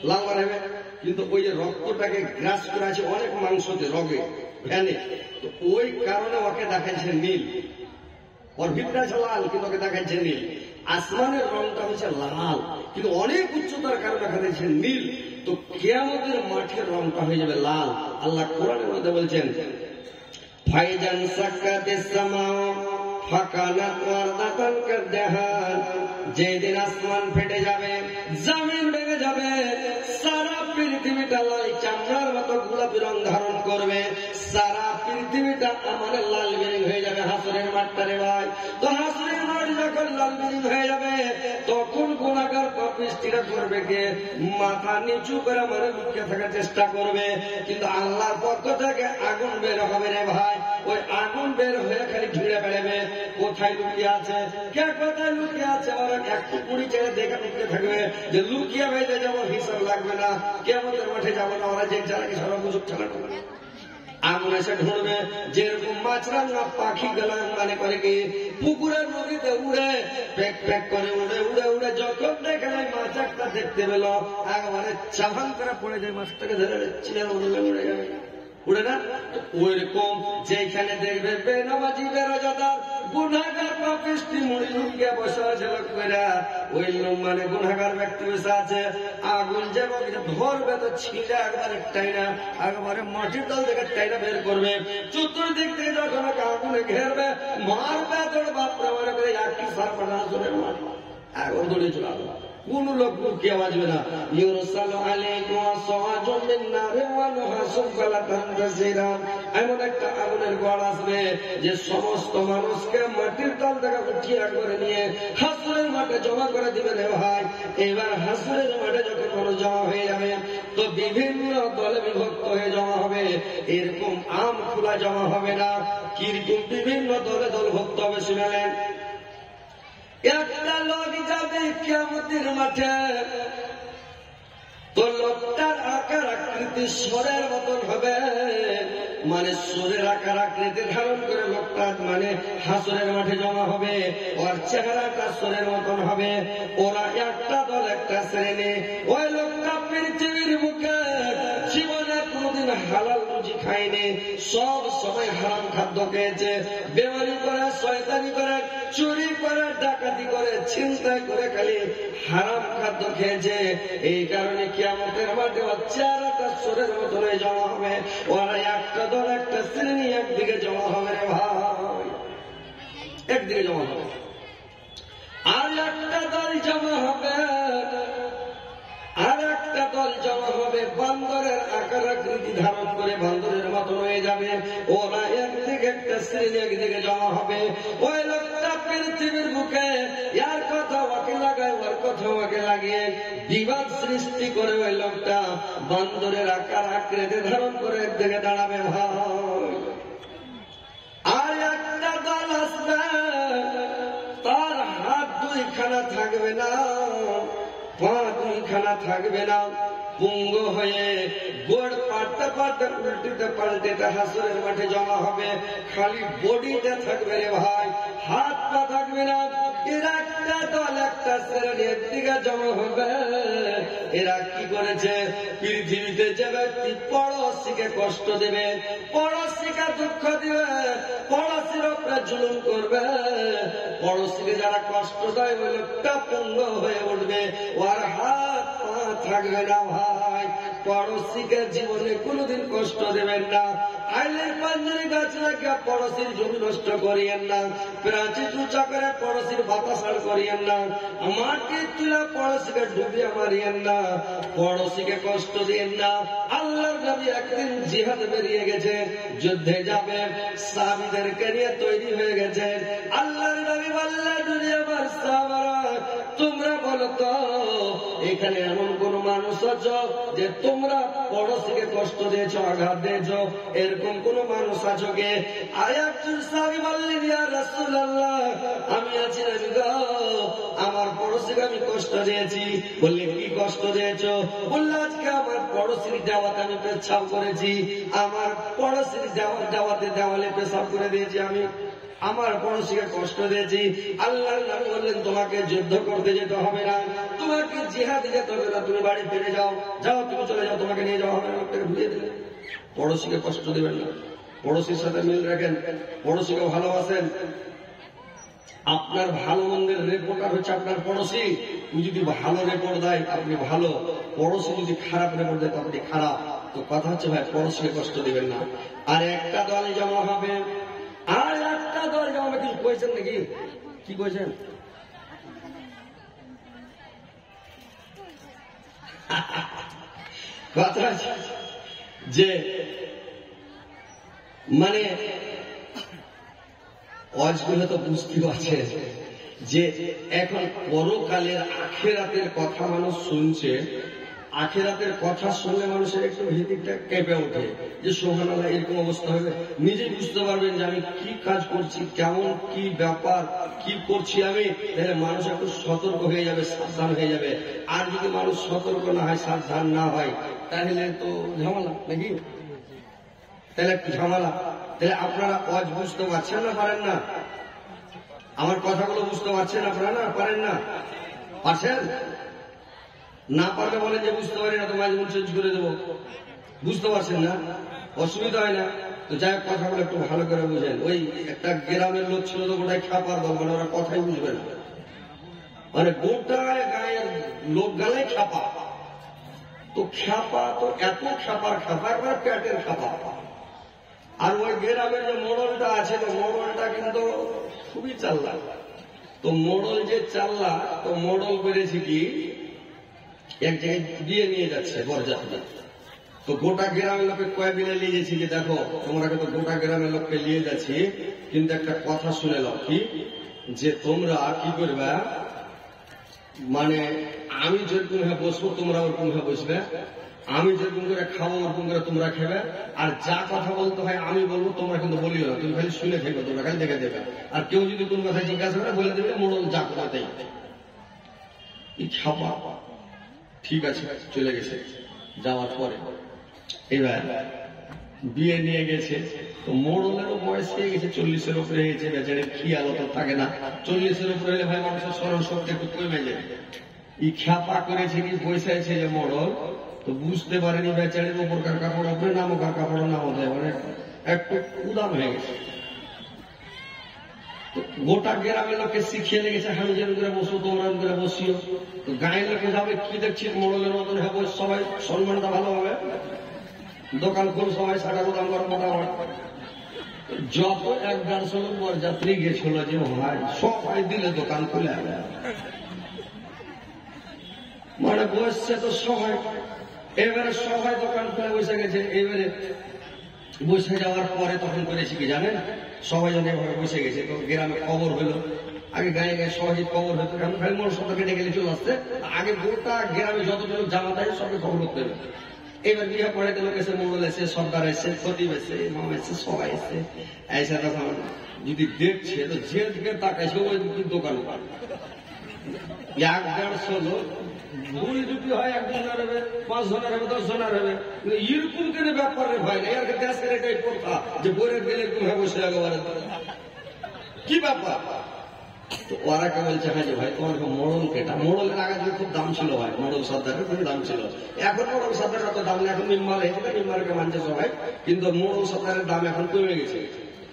Speaker 1: লাল বাড়াবে। কিন্তু ওই যে রক্তটাকে গ্রাস করে আছে অনেক মাংসতে, রগে ভ্যানে, তো ওই কারণে ওকে দেখাচ্ছে নীল। ওর ভিতরে আছে লাল, কিন্তু ওকে দেখাচ্ছে নীল। আসমানের রংটা হচ্ছে লাল, কিন্তু অনেক উচ্চতার কারণে দেখাচ্ছে নীল। তো কিয়ামতের মাঠের রংটা হয়ে যাবে লাল। আল্লাহ কোরআনের মধ্যে বলছেন, ফাইজান সাক্কাতিস সামাউ ফাকানাত ওয়ারদাতান কাদ্দাহান, যেদিন আসমান ফেটে যাবে, জমিন ভেঙে যাবে, সারা পৃথিবীটা লাল চামড়ার মতো গোলাপি রং ধারণ করবে, সারা পৃথিবীটা আমার লাল বেরিং হয়ে যাবে হাসরের মাঠটা রে ভাই। তো হাসরের মাঠ যখন লাল বেরিং হয়ে যাবে, তখন গুনাহগার পাপিষ্টিরা করবে কে? মাথা নিচু করে আমার লুকিয়ে থাকার চেষ্টা করবে, কিন্তু আল্লাহর পক্ষ থেকে আগুন বের হবে রে ভাই। ওই আগুন বের হয়ে খালি ঘিরে বেড়াবে, কোথায় লুকিয়ে আছে, কে কোথায় লুকিয়ে আছে, ওরা একটু কুড়ি চেয়ে দেখে লুকিয়ে থাকবে, যে লুকিয়ে বেঁধে যাবো, হিসাব লাগবে না, কিয়ামতের মাঠে যাবো না, ওরা যে চালাকি সারা বুঝুক চালা করবে। আগুন এসে ঢুকবে, যেরকম মাছরাঙা পাখি গেলা মানে করে কি পুকুরের নদীতে উড়ে প্যাক প্যাক করে উড়ে উড়ে উড়ে, যখন দেখে মাছ একটা দেখতে পেল, একবারে চাভান করে পড়ে যায়, মাছটাকে ধরে ছিলেন উড়ে যাবে, উড়ে না? ওইরকম যেখানে দেখবে বেনামাজি বেরোজাদার গুনাহগার পাপিষ্টি মুড়ি লুকিয়ে বসে আছে লোক কইরা, ওই লোক মানে গুনাহগার ব্যক্তি বসে আছে, আগুন যেমন ধরবে তো ছিঁড়ে একবারে টাইনা, একবারে মাটির তল থেকে টাইনা বের করবে, চতুর্দিক থেকে যখন আগুনে ঘেরবে, মারবে তোর বাপরে মারে করে একই সার পাঠা চলে মার এখন দৌড়ে চলে আসবে, কোন লোক লুকিয়ে বাজবে না। ইউরসালু আলাইকুম আসওয়াজুম মিন নারিন ওয়া নুহাসুম ফালা তানতাসিরা, এমন একটা আগুনের গড় আসবে যে সমস্ত মানুষকে মাটির তল থেকে উঠিয়ে একবারে নিয়ে হাসরের মাঠে জমা করে দিবে রে ভাই। এবার হাসরের মাঠে যখন মানুষ জমা হয়ে যাবে, তো বিভিন্ন দলে বিভক্ত হয়ে জমা হবে, এরকম আম খোলা জমা হবে না, কিরকম বিভিন্ন দলে দলভুক্ত হবে শুনালেন। একটা লোক যাবে কিয়ামতের মাঠে, তো লোকটার আকার আকৃতি সোরের মতন হবে, মানে সোরের আকার আকৃতি ধারণ করে লোকটা মানে হাসরের মাঠে জমা হবে, ওর চেহারাটা সোরের মতন হবে। ওরা একটা দল, একটা শ্রেণী, ওই লোকটা পৃথিবীর মুখে জীবনে কোনদিন হালাল রুজি খায়নি, সব সময় হারাম খাদ্য খেয়েছে, বেমানি করে, শয়তানি করে, চুরি করে, ডাকাতি করে, ছিনতাই করে, খালি হারাম খাদ্য খেয়েছে। এই কারণে কিয়ামতের মাঠে চেহারাটা সোরের মতন জমা হবে। ওরা একটা দল, একটা শ্রেণী একদিকে জমা হবে রে ভাই, একদিকে জমা হবে, আর একটা দল জমা হবে, আর একটা দল জমা হবে বান্দরের আকার আকৃতি ধারণ করে, বান্দরের মতন হয়ে যাবে। ওরা একদিকে, একটা শ্রেণী একদিকে জমা হবে। ওই লোকটা পৃথিবীর মুখে ইয়ার কথা ওকে লাগায়, ওর কথা ওকে লাগিয়ে বিবাদ সৃষ্টি করে, ওই লোকটা বান্দরের আকার আকৃতি ধারণ করে একদিকে দাঁড়াবে ভাই। আর একটা দল আসবে আসবে তার হাত দুইখানা থাকবে না, পা দুইখানা থাকবে না, পুঙ্গ হয়ে গোড় পাল্টে পাল্টে উল্টিতে পাল্টেতে হাসরের মাঠে জমা হবে, খালি বডিতে থাকবে রে ভাই, হাত পা থাকবে না। এরা একটা দল একটা শ্রেণীর দিকে জমা হবে। এরা কি করেছে? পৃথিবীতে যে ব্যক্তি পড়োশিকে কষ্ট দেবে, পড়োশিকে দুঃখ দিবে, পড়োশির উপরে জুলুম করবে, পড়োশিকে যারা কষ্ট দেয় ওই লোকটা পুঙ্গ হয়ে উঠবে, ওর হাত পা থাকবে না ভাই। পড়োশিকে জীবনে কোনোদিন কষ্ট দেবেন না। আইলের পাঞ্জারি গাছ লাগিয়া পড়োশির জমি নষ্ট করিয়েন না, প্রাচীর উঁচা করে পড়োশির বাতাসার করিয়েন না, মাটির তুলা পড়োশিকে ডুবিয়ে মারিয়েন না, পড়োশিকে কষ্ট দিয়েন না। আল্লাহর নবী একদিন জিহাদ বেরিয়ে গেছে, যুদ্ধে যাবে, সাহাবীদেরকে নিয়ে তৈরি হয়ে গেছে। আল্লাহর নবী বললেন, দুনিয়ার সাহাবারা তোমরা বলো তো এখানে এমন কোন মানুষ আছো যে তোমরা পড়োশিকে কষ্ট দিয়েছ, আঘাত দিয়েছ, এরকম কোন মানুষ আছো কে? আয়াতুল সাহাবী বললেন, ইয়া রাসূলুল্লাহ আমি আছি নবী গো, আমার পড়োশিকে আমি কষ্ট দিয়েছি। বললেন, কি কষ্ট দিয়েছ? বলল, আজকে আমার পড়োশির দাওয়াতে আমি পেশাব করেছি, আমার পড়োশির দাওয়াতে দেওয়ালে পেশাব করে দিয়েছি, আমি আমার পড়োশিকে কষ্ট দিয়েছি। আল্লাহর নবী বললেন, তোমাকে যুদ্ধ করতে যেতে হবে না, তোমাকে জিহাদে যেতে হবে না, তুমি বাড়ি ফিরে যাও, যাও তুমি চলে যাও, তোমাকে নিয়ে যাওয়া হবে না। লোকটাকে ভুলিয়ে দিলেন। পড়োশিকে কষ্ট দিবেন না, পড়োশির সাথে মিল রাখেন, পড়োশিকে ভালোবাসেন। আপনার ভালো মন্দের রিপোর্টার হচ্ছে আপনার পড়োশি। ও যদি ভালো রিপোর্ট দেয় আপনি ভালো, পড়োশি যদি খারাপ রিপোর্ট দেয় আপনি খারাপ। তো কথা হচ্ছে ভাই, পড়োশিকে কষ্ট দিবেন না। আর একটা দল জমা হবে, আর একটা দল জমা হবে। কিছু কইছেন নাকি? কি কইছেন? কথা যে মানে অজগুলো তো বুঝতে পারছে যে এখন পরকালের আখেরাতের কথা মানুষ শুনছে, আখেরাতের কথা শুনলে মানুষের একটু ভিতরটা কেঁপে ওঠে যে সুবহানাল্লাহ এরকম অবস্থা হবে। নিজে বুঝতে পারবেন যে আমি কি কাজ করছি, কেমন কি ব্যাপার, কি করছি আমি, তাহলে মানুষ একটু সতর্ক হয়ে যাবে, সাবধান হয়ে যাবে। আর যদি মানুষ সতর্ক না হয়, সাবধান না হয়, তাহলে তো ঝামেলা নাকি? তাহলে একটু ঝামেলা। তাহলে আপনারা অজ বুঝতে পারছেন না পারেন না? আমার কথাগুলো বুঝতে পারছেন আপনারা না পারেন না? পারছেন না? পারলে বলেন যে বুঝতে পারি না, তো মাঝে মধ্যে চেঞ্জ করে দেবো। বুঝতে পারছেন না, অসুবিধা হয় না। তো যাই হোক, কথাগুলো একটু ভালো করে বুঝেন। ওই একটা গ্রামের লোক ছিল তো গোটাই খ্যাপার দল, মানে ওরা কথাই বুঝবে না, মানে গোটা গায়ের লোক গালে খ্যাপা। তো খ্যাপা তো এত খ্যাপার খ্যাপা, একবার পেটের খ্যাপা। আর ওই গ্রামের যে মোড়লটা আছে, তো মোড়লটা কিন্তু খুবই চাল্লা। তো মোড়ল যে চাল্লা, তো মোড়ল করেছে কি এক জায়গায় দিয়ে নিয়ে যাচ্ছে বরযাত্রী। তো গোটা গ্রামের লোকে কয়েক দিনে নিয়ে যাচ্ছি যে দেখো তোমরা তো গোটা গ্রামের লোককে নিয়ে যাচ্ছি, কিন্তু একটা কথা শুনে নাও, কি যে তোমরা কি করবে, মানে আমি যেরকম ভাবে বসবো তোমরা ওরকম ভাবে বসবে, আমি যেরকম করে খাবো ওরকম করে তোমরা খাবে, আর যা কথা বলতে হয় আমি বলবো, তোমরা কিন্তু বলিও না, তুমি খালি শুনে থাকবে, তোমরা খালি দেখে দেবে। আর কেউ যদি কোন কথা জিজ্ঞাসা করে বলে দেবে মোড়ল যা কথা তাই। ছাপা ঠিক আছে, চলে গেছে। যাওয়ার পরে এবার বিয়ে নিয়ে গেছে, তো মোড়লেরও বয়স হয়ে গেছে, 40-এর উপরে হয়েছে, বেচারে খেয়াল তো থাকে না। 40-এর উপরে হলে ভাই মানুষের স্মরণ শক্তি একটু কমে যায়। এই খ্যাপা করেছে কি পয়সা আছে যে মোড়ল, তো বুঝতে পারেনি বেচারের উপরকার কাপড় আপনি নামকার কাপড় নাম দেয়, মানে একটু উদাম হয়ে গেছে। গোটা গ্রামের লোককে শিখিয়ে লেগেছে, আমি যেন করে বসবো তোমরা করে বসিও। তো গায়ের লোকে যাবে, কি দেখছি মোড়লের মতন হবে, সবাই সম্মানটা ভালো হবে, দোকান খুল, সবাই সাটা দোকান করে মোটামুটি। যত 1-150 লোক বরযাত্রী গেছিল যে ভাই, সবাই দিলে দোকান খুলে, মানে বসছে তো সবাই। এবারে সবাই দোকান খুলে বসে গেছে। এবারে বসে যাওয়ার পরে তখন করেছি কি জানেন, সবাই যখন এভাবে বসে গেছে, তো গ্রামে খবর হলো। আগে গায়ে গায়ে সহজে খবর হতো, কারণ খালি মোড় শব্দ কেটে গেলে চলে আসছে। আগে গোটা গ্রামে যতটা লোক জামা থাকে সবকে খবর করতে হবে। এবার বিয়ে পড়াইতে লোক এসে, মোড়ল এসে, সর্দার এসে, খতিব এসে, ইমাম এসে, সবাই এসে। এসে তখন যদি দেখছে তো যেদিকে তাকাইছে ওই দিকে দোকান পাবে 1-150 লোক ভুল যদি হয় 1 জনের হবে 5 জনের হবে 10 জনের হবে এরকম কেন ব্যাপারে হয় না এর দেশের এটাই কথা যে বইরে গেলে এরকম হবে বসে একেবারে কি ব্যাপার তো ওরা কে বলছে হ্যাঁ যে ভাই তোমার মোড়ল কেটা মোড়লের আগে যে খুব দাম ছিল ভাই মোড়ল সর্দারের খুবই দাম ছিল এখন মোড়ল সর্দারের অত দাম নেই এখন মিম্বার হয়েছে মিম্বারকে মানছে সবাই কিন্তু মোড়ল সর্দারের দাম এখন কমে গেছে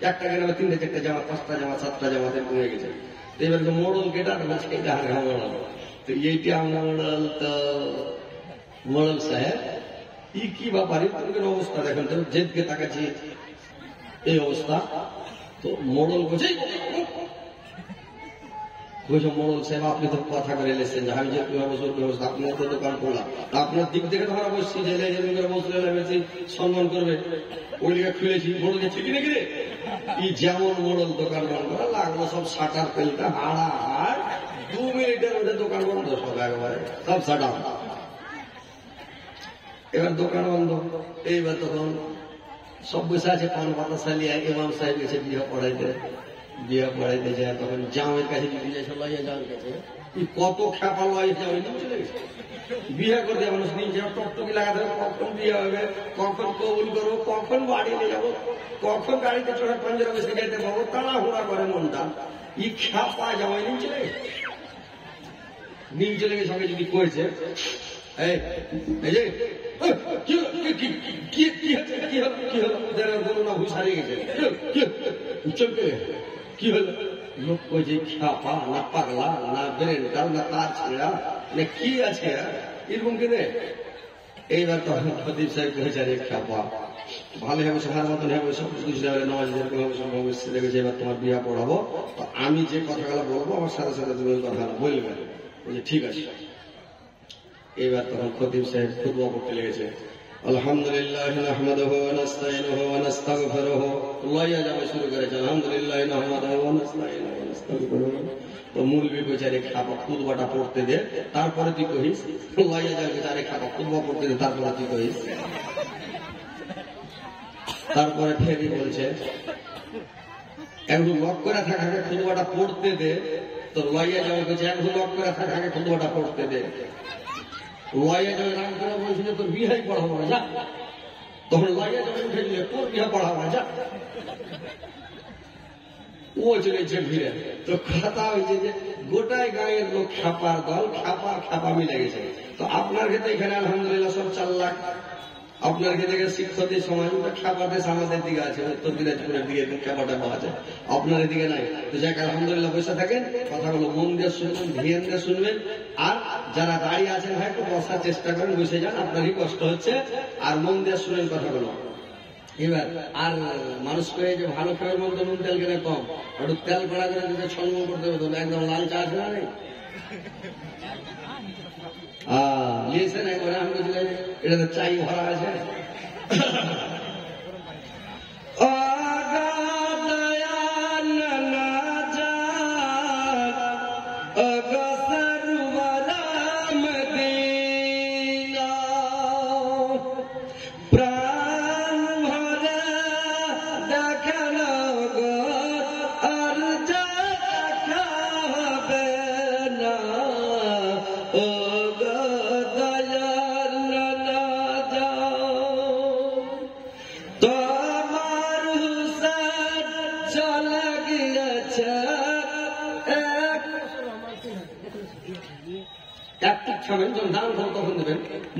Speaker 1: একটা কেন 3-4 জামা 5টা জামা 7টা জামাতে কমে গেছে তো এবার তো মোড়ল কেটা না সেটা মোড়ল তো এইটা মোড়ল তো মোড়ল সাহেব কি ব্যাপার অবস্থা দেখেন তো জেদকে তাকাচ্ছি এই অবস্থা তো মোড়ল বলছে মোড়ল সাহেব আপনি তো কথা করে এলেছেন যে আমি যে ব্যবস্থা আপনার তো দোকান করলাম আপনার দিক থেকে তো আমরা বসছি যে বসলে সম্মান করবে ওই দিকে খুলেছি মোড়ল গেছে কিনে কিনে কি যেমন মোড়ল দোকান বন্ধ করা লাগলো সব শাটার ফেলতে হাড়া হাড় 2 মিনিটের মধ্যে দোকান বন্ধ সব একবারে সব শাটার এবার দোকান বন্ধ এইবার তখন সব বসে আছে পান পাতা সালিয়া ইমাম সাহেব গেছে বিয়ে পড়াইতে যায় তখন জামের কাছে যদি যায় লইয়া জামের কাছে কত খেপা লয় জামে চলে গেছে বিয়ে করতে মানুষ নিয়ে টকটকি লাগাতে হবে কখন বিয়ে হবে কখন কবুল করবো কখন বাড়ি নিয়ে যাবো কখন গাড়িতে চড়ে পাঞ্জাবে বসে যেতে পাবো তাড়াহুড়া করে মনটা খেপা জামাই নিয়ে চলে গেছে নিয়ে চলে গেছে সঙ্গে যদি কয়েছে কি হলো লোক কইছে খ্যাপা না পাগলা না ব্রেনটা না তার ছেঁড়া না কি আছে এরকম কিনে এইবার তখন খতিব সাহেব কয়েছে রে খ্যাপা ভালো হবে সাহার মতন হবে সব কিছু নামাজ লেগেছে এবার তোমার বিয়া পড়াবো তো আমি যে কথাগুলো বলবো আমার সাথে সাথে তুমি ওই কথাগুলো বলবে বলছে ঠিক আছে এবার তখন খতিব সাহেব খুতবা পড়তে লেগেছে আলহামদুলিল্লাহ নাহমাদুহু ওয়া নাস্তাঈনুহু ওয়া নাস্তাগফিরুহু লইয়া যাবে শুরু করেছে আলহামদুলিল্লাহ নাহমাদুহু ওয়া নাস্তাঈনুহু ওয়া নাস্তাগফিরুহু তো মূলবি বেচারে খাপা খুতবাটা পড়তে দে তারপরে তুই কহিস লইয়া যাবে বেচারে খাপা খুতবা পড়তে দে তারপরে তুই কহিস তারপরে ফেরি বলছে একটু লক করে থাকাকে খুতবাটা পড়তে দে তো লইয়া যাবে বেচারে একটু লক করে থাকাকে খুতবাটা পড়তে দে লয়ে যাবে রাম করে বলছিল তোর বিহাই পড়াবো না যা তখন লয়ে যাবে উঠে দিলে তোর বিহা পড়াবো না যা ও চলেছে ভিড়ে তো কথা হয়েছে যে গোটায় গায়ের লোক খাপার দল খাপা মিলে গেছে তো আপনার ক্ষেত্রে এখানে আলহামদুলিল্লাহ সব 4 লাখ আপনার ক্ষেত্রে শিক্ষকদের সমাজ খাবার দেশ আমাদের দিকে আছে উত্তর দিনাজপুরের দিকে খাবারটা পাওয়া যায় আপনার এদিকে নাই তো যাক আলহামদুলিল্লাহ বসে থাকেন কথাগুলো মন দিয়ে শুনবেন ধ্যান দিয়ে শুনবেন আর যারা দাঁড়িয়ে আছেন ভাই একটু বসার চেষ্টা করেন বসে যান আপনারই কষ্ট হচ্ছে আর মন দিয়ে শুনেন কথাগুলো এবার আর মানুষ করে যে ভালো খাবার মধ্যে নুন তেল কেনে কম একটু তেল কড়া করে যদি সম্মান করতে হবে একদম লাল চা আছে না নেই লিয়েছেন একবারে আমি এটাতে চাই ভরা আছে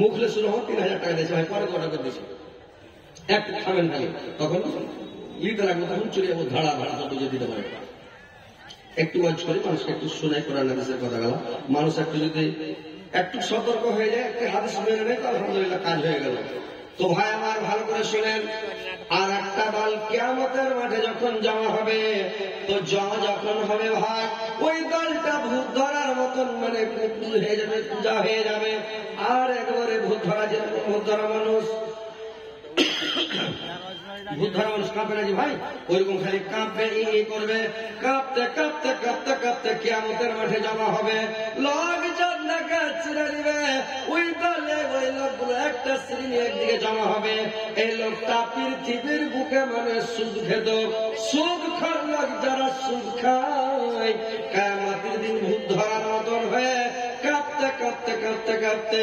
Speaker 1: মুখলে শুরু হোক 3000 টাকা দিয়েছে ভাই পরে কটা করে দিয়েছে একটু খাবেন ভাই তখন লিতে রাখবো তখন চলে যাবো ধাড়া বুঝে দিতে পারে একটু ওয়াজ করে মানুষকে একটু শোনায় কোরআন হাদিসের কথাগুলো মানুষ একটু যদি একটু সতর্ক হয়ে যায় একটু হাদিস মেনে নেয় তো আলহামদুলিল্লাহ কাজ হয়ে গেল তো ভাই আমার ভালো করে শুনেন আর একটা দল কিয়ামতের মাঠে যখন জমা হবে তো জমা যখন হবে ভাই ওই দলটা ভূত ধরার মতন মানে কুকুর হয়ে যাবে পূজা হয়ে যাবে আর একবারে ভূত ধরা যেরকম ভূত ধরা মানুষ ভূত ধরা মানুষ কাঁপে না জি ভাই, ওইরকম খালি কাঁপবে, ই করবে, কাঁপতে কাঁপতে কাঁপতে কাঁপতে কিয়ামতের মাঠে জমা হবে। লোকজন দেখা ছেড়ে দিবে, ওই দলে ওই লোকগুলো একটা শ্রেণী একদিকে জমা হবে। এই লোকটা পৃথিবীর বুকে মানে সুদ খেত, সুদ খার লোক যারা সুদ খায়, কিয়ামতের দিন ভূত ধরার মতন হয়ে কাঁপতে কাঁপতে কাঁপতে কাঁপতে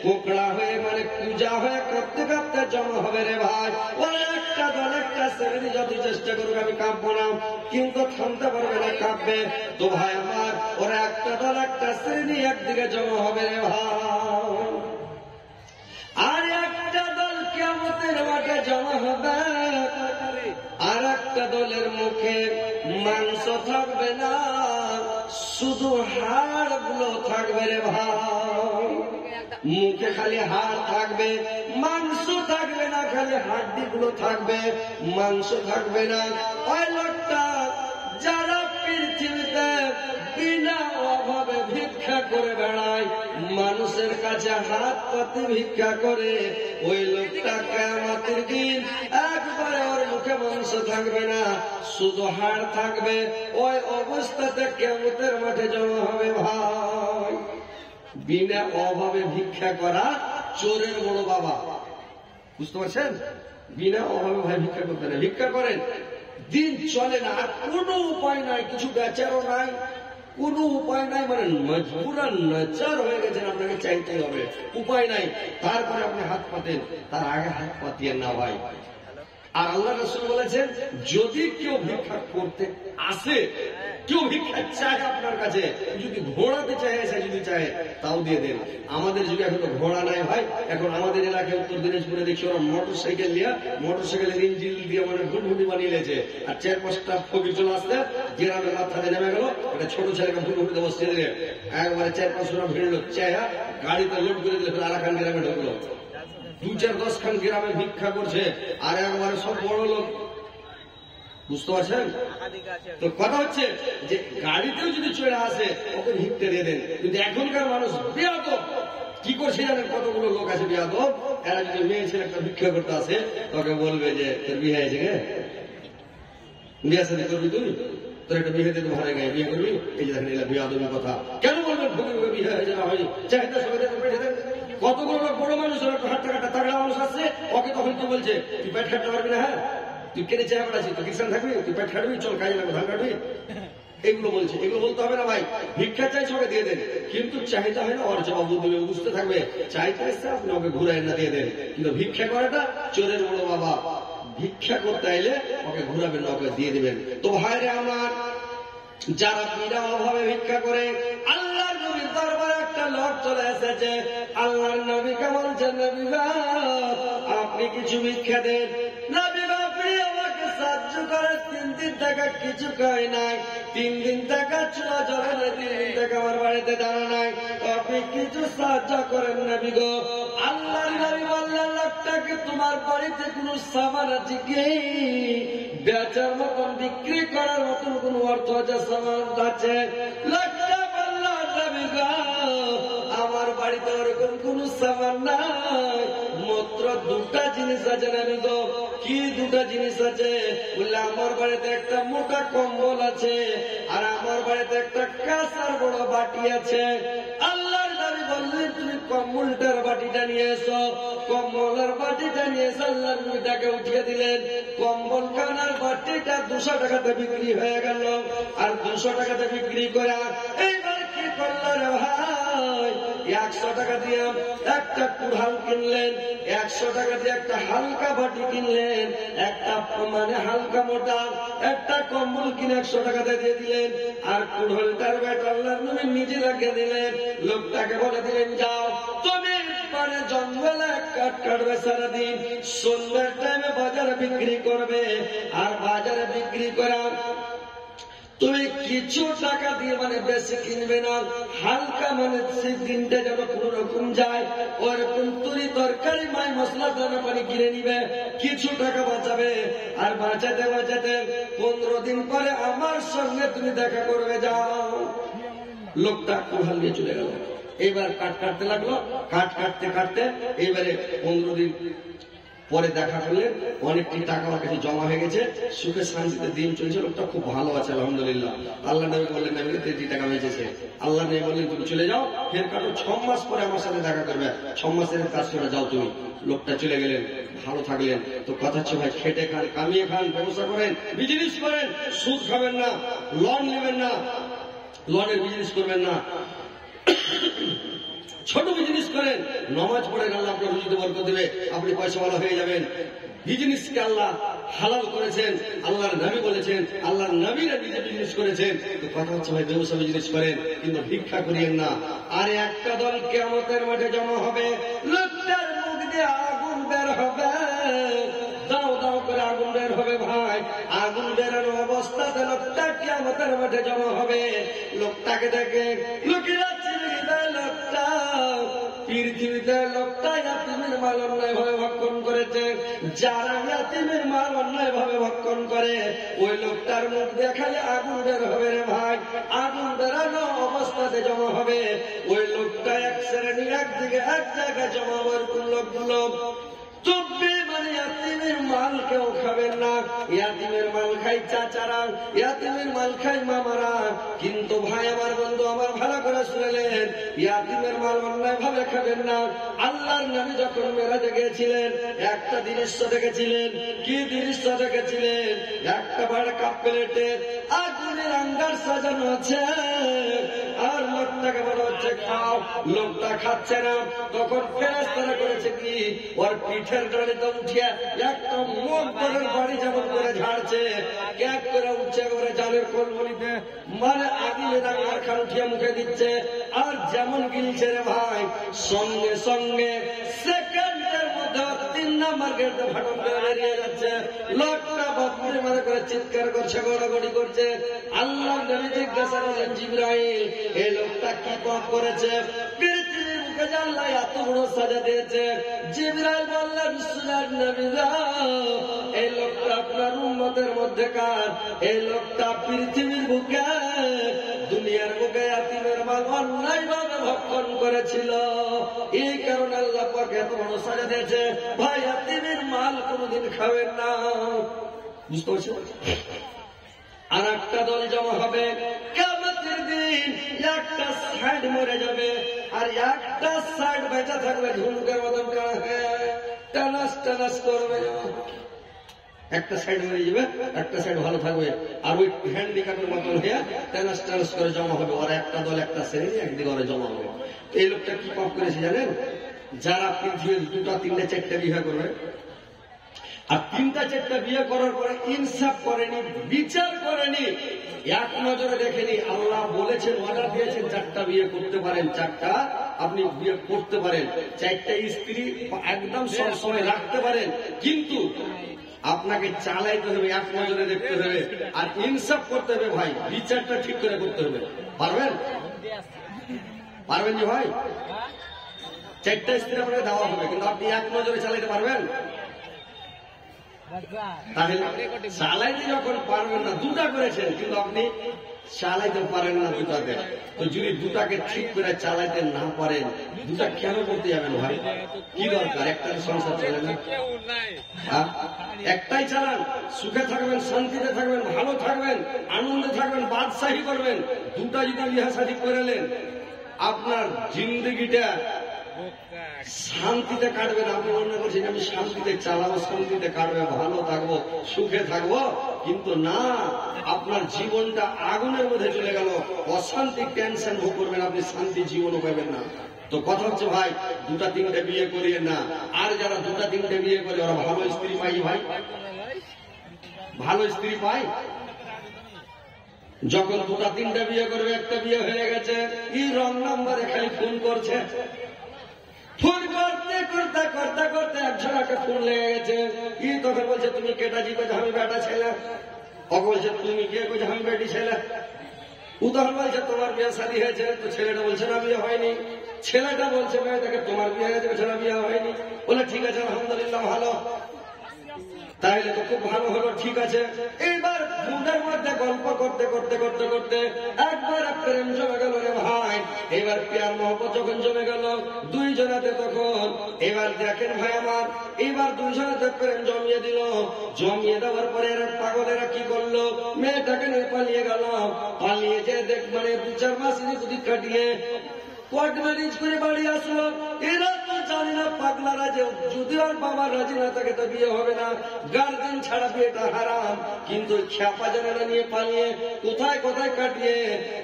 Speaker 1: কোকড়া হয়ে মানে পূজা হয়ে কাঁপতে কাঁপতে জমা হবে রে ভাই। ওরা একটা দল একটা শ্রেণী যদি চেষ্টা করবে আমি কাঁপবো না, কিন্তু থামতে পারবে না, কাঁপবে। তো ভাই আমার ওরা একটা দল একটা শ্রেণী একদিকে জমা হবে রে ভাই, আর একটা দল কিয়ামতের মাঠে জমা হবে, আর একটা দলের মুখে মাংস থাকবে না, শুধু হাড় গুলো থাকবে রে ভাই। মুখে খালি হাড় থাকবে, মাংস থাকবে না, খালি হাড্ডি গুলো থাকবে, মাংস থাকবে না। ওই লোকটা যারা পৃথিবীতে বিনা অভাবে ভিক্ষা করে বেড়ায়, মানুষের কাছে হাত পাতি ভিক্ষা করে, ওই লোকটা কিয়ামতের দিন একবারে ওর মুখে মাংস থাকবে না, শুধু হাড় থাকবে। ওই অবস্থাতে কিয়ামতের মাঠে জমা হবে ভাই। বিনা অভাবে ভিক্ষা করা চোরের বড় বাবা, বুঝতে পারছেন? বিনা অভাবে ভাই ভিক্ষা করতে না, ভিক্ষা করেন, দিন চলে না, আর কোনো উপায় নাই, কিছু বেচারও নাই, কোনো উপায় নাই, মানে মজবুরান নাচার হয়ে গেছেন, আপনাকে চাইতেই হবে, উপায় নাই, তারপরে আপনি হাত পাতেন, তার আগে হাত পাতিয়েন না ভাই। আর আল্লাহ রাসূল বলেছেন, যদি কেউ ভিক্ষা করতে আসে, কেউ ভিক্ষা চায় আপনার কাছে, যদি ঘোড়াতে চায়, এসে যদি চায় তাও দিয়ে দেন। আমাদের যুগে এখন তো ঘোড়া নাই ভাই, এখন আমাদের এলাকায় উত্তর দিনাজপুরে দেখছি ওরা মোটরসাইকেল নিয়ে, মোটরসাইকেলের ইঞ্জিন দিয়ে মানে ভুটভুটি বানিয়ে নিয়েছে, আর 4-5টা ফকির চলে আসতে গ্রামের মাথাতে নেমে গেল, একটা ছোট ছেলেকে ভুটভুটিতে বসিয়ে দিলে একবারে 4-5টা ভিড়ল, চায়া গাড়িতে লোড করে দিলে, আরাকান গ্রামে ঢুকলো। 2-4-10 খান গ্রামে ভিক্ষা করছে, আর একবারে সব বড় লোক, বুঝতে পারছেন? তো কথা হচ্ছে যে গাড়িতেও যদি চলে আসে ওকে ভিক্ষা দিয়ে দেন। কিন্তু এখনকার মানুষ বেয়াদব, কি করছে জানেন? কতগুলো লোক আছে বেয়াদব, এরা যদি মেয়ে ছেলে একটা ভিক্ষা করতে আসে, তোকে বলবে যে তোর বিয়ে হয়েছে গে, বিয়ে সাথে করবি তুই, তোর একটা বিয়ে দিতে ভালো গায়ে বিয়ে করবি, এই যে দেখেন এলা বেয়াদবি কথা। কেন বলবেন ফকির বিয়ে হয়েছে না হয়নি, চাহিদা সবাই পেটে দেন। কতগুলো লোক বড় মানুষ, হাট টাকাটা তাগড়া মানুষ আসছে, ওকে তখন কি বলছে, তুই পেট খাটতে পারবি না, হ্যাঁ তুই কেটে চেয়ে বেড়াচ্ছিস, তুই কিষান থাকবি, তুই পেট খাটবি, চল কাজে লাগবে, ধান কাটবি, এগুলো বলছে। এগুলো বলতে হবে না ভাই, ভিক্ষা চাইছে ওকে দিয়ে দেন, কিন্তু চাহিদা হয় না, ওর জবাব দেবে, বুঝতে থাকবে, চাইতে আসছে আপনি ওকে ঘুরাই না দিয়ে দেন। কিন্তু ভিক্ষা করাটা চোরের বড় বাবা, ভিক্ষা করতে আইলে ওকে ঘুরাবেন না, ওকে দিয়ে দিবেন। তো ভাইরে আমার, যারা বিনা অভাবে ভিক্ষা করে, আল্লাহর নবীর দরবারে একটা লোক চলে এসেছে, আল্লাহর নবীকে বলছেন, নবী আপনি কিছু ভিক্ষা দেন, নবী আপনি আমাকে সাহায্য করে, 3 দিন থেকে কিছু খাই নাই, 3 দিন থেকে চুলা জ্বলে নাই, 3 দিন থেকে আমার বাড়িতে দাঁড়া নাই, আপনি কিছু সাহায্য করেন নবী গো। আল্লাহর নবী বললেন, লোকটাকে তোমার বাড়িতে কোনো সামান আছে কি, বেচার মতন বিক্রি করার মতন কোন অর্থ আছে, সামান আছে? লোকটা বলল, নবী গো আমার বাড়িতে ওরকম কোন সামান নাই, মাত্র 2টা জিনিস আছে নবী গো। কি 2টা জিনিস আছে? বললে আমার বাড়িতে একটা মোটা কম্বল আছে, আর আমার বাড়িতে একটা কাঁসার বড় বাটি আছে। আল্লাহর নবী বললেন, তুমি কম্বলটার বাটিটা নিয়ে এসো। কম্বলের বাটিটা নিয়ে এসে আল্লাহর নবীটাকে উঠিয়ে দিলেন। কম্বল খানার বাটিটা 200 টাকাতে বিক্রি হয়ে গেল, আর 200 টাকাতে বিক্রি করে এইবার কি করলো রে ভাই, 100 টাকা দিয়ে একটা কুড়াল কিনলেন, 100 টাকা দিয়ে একটা হালকা বাটি কিনলেন, একটা মানে হালকা মোটা একটা কম্বল কিনে 100 টাকাতে দিয়ে দিলেন, আর কুড়ালটার ব্যাট আল্লাহর নবী নিজে রেখে দিলেন। লোকটাকে বলে দিলেন, যাও তুমি মানে জঙ্গলে কাঠ কাটবে সারাদিন, সন্ধ্যার টাইমে বাজারে বিক্রি করবে, আর বাজারে বিক্রি করা তুমি কিছু টাকা দিয়ে মানে বেশি কিনবে না, হালকা মানে সেই দিনটা যেন কোন রকম যায়, ওরকম তুরি তরকারি মাই মশলা দানা পানি কিনে নিবে, কিছু টাকা বাঁচাবে, আর বাঁচাতে বাঁচাতে 15 দিন পরে আমার সঙ্গে তুমি দেখা করবে, যাও। লোকটা কুড়াল নিয়ে চলে গেল। এবার কাঠ কাটতে লাগলো, কাঠ কাটতে কাটতে এবারে 15 দিন পরে দেখা করলেন অনেকটি টাকা আমার কাছে জমা হয়ে গেছে, সুখে শান্তিতে দিন চলছে, লোকটা খুব ভালো আছে আলহামদুলিল্লাহ। আল্লাহ নবী বললেন নবীকে 30 টাকা বেঁচেছে। আল্লাহ নবী বললেন তুমি চলে যাও, ফের কাটো 6 মাস পরে আমার সাথে দেখা করবে, 6 মাসের কাজ করে যাও তুমি। লোকটা চলে গেলেন, ভালো থাকলেন। তো কথা হচ্ছে ভাই খেটে খান, কামিয়ে খান, ব্যবসা করেন, বিজনেস করেন, সুদ খাবেন না, লোন নেবেন না, লোনের বিজনেস করবেন না, ছোট বিজনেস করেন, নামাজ পড়েন, আল্লাহ আপনার রুজিতে বরকত দেবে, আপনি পয়সাওয়ালা হয়ে যাবেন। বিজনেসকে আল্লাহ হালাল করেছেন, আল্লাহর নবী বলেছেন, আল্লাহর নবীরা নিজে বিজনেস করেছেন। তো কথা হচ্ছে ভাই ব্যবসা বিজনেস করেন, কিন্তু ভিক্ষা করিয়েন না। আর একটা দল কিয়ামতের মাঠে জমা হবে, লোকটার মুখ দিয়ে আগুন বের হবে, দাও দাও করে আগুন বের হবে ভাই। আগুন বেরানো অবস্থাতে লোকটা কিয়ামতের মাঠে জমা হবে। লোকটাকে দেখে লোকেরা চিনে দেয়, লোকটা পৃথিবীতে লোকটা ইয়াতিমের মাল অন্যায় ভাবে ভক্ষণ করেছে। যারা ইয়াতিমের মাল অন্যায় ভাবে ভক্ষণ করে ওই লোকটার মুখ দেখালে আগুন বের হবে রে ভাই। আগুন বেরানো অবস্থাতে জমা হবে। ওই লোকটা এক শ্রেণী একদিকে এক জায়গায় জমা হবে। লোকগুলো চব্বে মানে ইয়াতিমের মাল কেউ খাবেন না। ইয়াতিমের মাল খাই চাচারা, ইয়াতিমের মাল খাই মামারা। কিন্তু ভাই আমার বন্ধু আমার ভালো করে শুনলেন, ইয়াতিমের মাল অন্যায় ভাবে খাবেন না। আল্লাহর নবী যখন মেরাজে গিয়েছিলেন একটা দৃশ্য দেখেছিলেন। কি দৃশ্য দেখেছিলেন? একটা বড় কাপ প্লেটে আগুনের আঙ্গার সাজানো আছে, আর লোকটাকে বলা হচ্ছে খাও। লোকটা খাচ্ছে না। তখন ফেরেশতারা করেছে কি, ওর পিঠের ডাড়িতে উঠিয়ে একটা মোটরের বাড়ি যেমন করে ঝাড়ছে, ক্যাক করে উঠছে করে জালের কোলবলিতে, মানে আগুনের আঙ্গার খান উঠিয়ে মুখে দিচ্ছে। আর যেমন গিলছে রে ভাই, সঙ্গে সঙ্গে সেকেন্ডের মধ্যে 3 নাম্বার গেটে ফাটল করে বেরিয়ে যাচ্ছে। লোকটা বাপরে মানে করে চিৎকার করছে, গড়াগড়ি করছে। আল্লাহ নবী জিজ্ঞাসা করলেন জিবরাইল, এই লোকটা কি পাপ করেছে? পৃথিবীর মুখে আল্লাহ এত বড় সাজা দিয়েছে। জিবরাইল বললেন সোনার নবী এই লোকটা আপনার উম্মতের মধ্যে কার? এই লোকটা পৃথিবীর বুকে দুনিয়ার বুকে ইয়াতিমের মাল অন্যায় ভাবে ভক্ষণ করেছিল। এই কারণে আল্লাহ পাক এত বড় সাজা দিয়েছে। ভাই ইয়াতিমের মাল কোনদিন খাবেন না। বুঝতে পারছেন? আর একটা দল জমা হবে কিয়ামতের দিন, একটা সাইড মরে যাবে আর একটা সাইড বেঁচে থাকবে, ঝুমকের মতন টানাস টানাস করবে। একটা সাইড মরে যাবে, একটা সাইড ভালো থাকবে, আর ওই হ্যান্ডিক্যাপের মতন হয়ে টানাস টানাস করে জমা হবে। ওরা একটা দল একটা শ্রেণী একদিকে ওরা জমা হবে। এই লোকটা কি পাপ করেছে জানেন? যারা পৃথিবীর 2টা 3টা 4টা বিয়ে করবে, আর 3টা 4টা বিয়ে করার পরে ইনসাফ করেনি, বিচার করেনি, এক নজরে দেখেনি। আল্লাহ বলেছেন, অর্ডার দিয়েছেন 4টা বিয়ে করতে পারেন, 4টা আপনি বিয়ে করতে পারেন, 4টা স্ত্রী একদম সব সময় রাখতে পারেন, কিন্তু আপনাকে চালাইতে হবে, এক নজরে দেখতে হবে, আর ইনসাফ করতে হবে ভাই, বিচারটা ঠিক করে করতে হবে। পারবেন? পারবেন যে ভাই? 4টা স্ত্রী আপনাকে দেওয়া হবে, কিন্তু আপনি এক নজরে চালাইতে পারবেন? তাহলে চালাইতে যখন পারবেন না, 2টা করেছেন কিন্তু আপনি চালাইতে পারেন না 2টাকে, তো যদি 2টাকে ঠিক করে চালাইতে না পারেন, 2টা কেন করতে যাবেন ভাই? কি দরকার? একটা সংসার চলে না? একটাই চালান, সুখে থাকবেন, শান্তিতে থাকবেন, ভালো থাকবেন, আনন্দে থাকবেন, বাদশাহী করবেন। 2টা যদি বিয়ে শাদী করেলেন, আপনার জিন্দগিটা শান্তিতে কাটবে না। আপনি মনে করছেন আমি শান্তিতে চালাবো, শান্তিতে কাটবে, ভালো থাকবো, সুখে থাকবো, কিন্তু না, আপনার জীবনটা আগুনের মধ্যে চলে গেল। অশান্তি টেনশন ভোগ করবেন, আপনি শান্তি জীবনও পাবেন না। তো কথা হচ্ছে ভাই, 2টা 3টে বিয়ে করিয়ে না। আর যারা 2টা 3টে বিয়ে করে ওরা ভালো স্ত্রী পাই ভাই? ভালো স্ত্রী পাই? যখন 2টা 3টে বিয়ে করবে, একটা বিয়ে হয়ে গেছে, কি রং নাম্বারে খালি ফোন করছে, ফোন করতে করতে করতে করতে একজনকে ফোন লেগে গেছে। কি তখন বলছে তুমি কেটা জি? কোথায় আমি বেটা ছেলে। ওকে বলছে তুমি কে? কোথায় আমি বেটি ছেলে। ও তখন বলছে তোমার বিয়ে শাদী হয়েছে? তো ছেলেটা বলছে না বিয়ে হয়নি। ছেলেটা বলছে মেয়েটাকে তোমার বিয়ে হয়েছে? বলছে না বিয়ে হয়নি। বলে ঠিক আছে আলহামদুলিল্লাহ ভালো, তাহলে তো খুব ভালো হলো, ঠিক আছে। এইবার দুধের মধ্যে গল্প করতে করতে করতে করতে একবার প্রেম জমে গেল রে ভাই। এবার প্যার মহব্বত যখন জমে গেল দুইজনাতে, তখন এবার দেখেন ভাই আমার, এবার দুইজনাতে প্রেম জমিয়ে দিল। জমিয়ে দেওয়ার পরে এরা পাগলেরা কি করলো, মেয়েটাকে নিয়ে পালিয়ে গেল। পালিয়ে যে দেখ মানে 2-4 মাস যদি কাটিয়ে কোর্ট ম্যারেজ করে বাড়ি আসলো। এরা তো জানে না পাগলারা যে যদি ওর বাবা রাজি না থাকে তো বিয়ে হবে না, গার্জেন ছাড়া বিয়েটা হারাম। কিন্তু খ্যাপা জানাটা নিয়ে পালিয়ে কোথায় কোথায় কাটিয়ে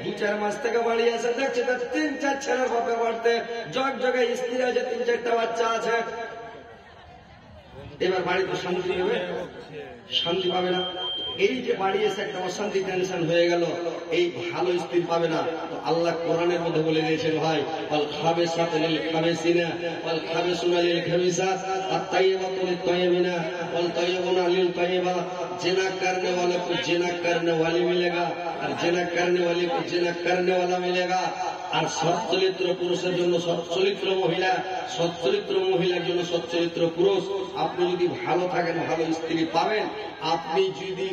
Speaker 1: 2-4 মাস থেকে বাড়ি আসে, দেখছে তার 3-4 ছেলের বাপে বাড়তে জায়গায় স্ত্রী আছে, 3-4টা বাচ্চা আছে। এবার বাড়িতে শান্তি হবে, শান্তি পাবে না। এই যে বাড়ি এসে একটা অশান্তি টেনশন হয়ে গেল, এই ভালো স্ত্রী পাবে না। তো আল্লাহ কোরআনের মধ্যে বলে দিয়েছেন ভাই, ওয়াল খাবিসাতু লিল খাবিসিনা ওয়াল খাবিসুনা লিল খাবিসাত ওয়াত তাইয়্যিবাতু লিত তাইয়্যিবিনা ওয়াল তাইয়্যিবুনা লিল তাইয়্যিবাত। जिना करने वाले को जिना करने वाली मिलेगा और जिना करने वाले को जिना करने वाला मिलेगा। আর সচ্চরিত্র পুরুষের জন্য সচ্চরিত্র মহিলা, সচ্চরিত্র মহিলার জন্য সচ্চরিত্র পুরুষ। আপনি যদি ভালো থাকেন ভালো স্ত্রী পাবেন, আপনি যদি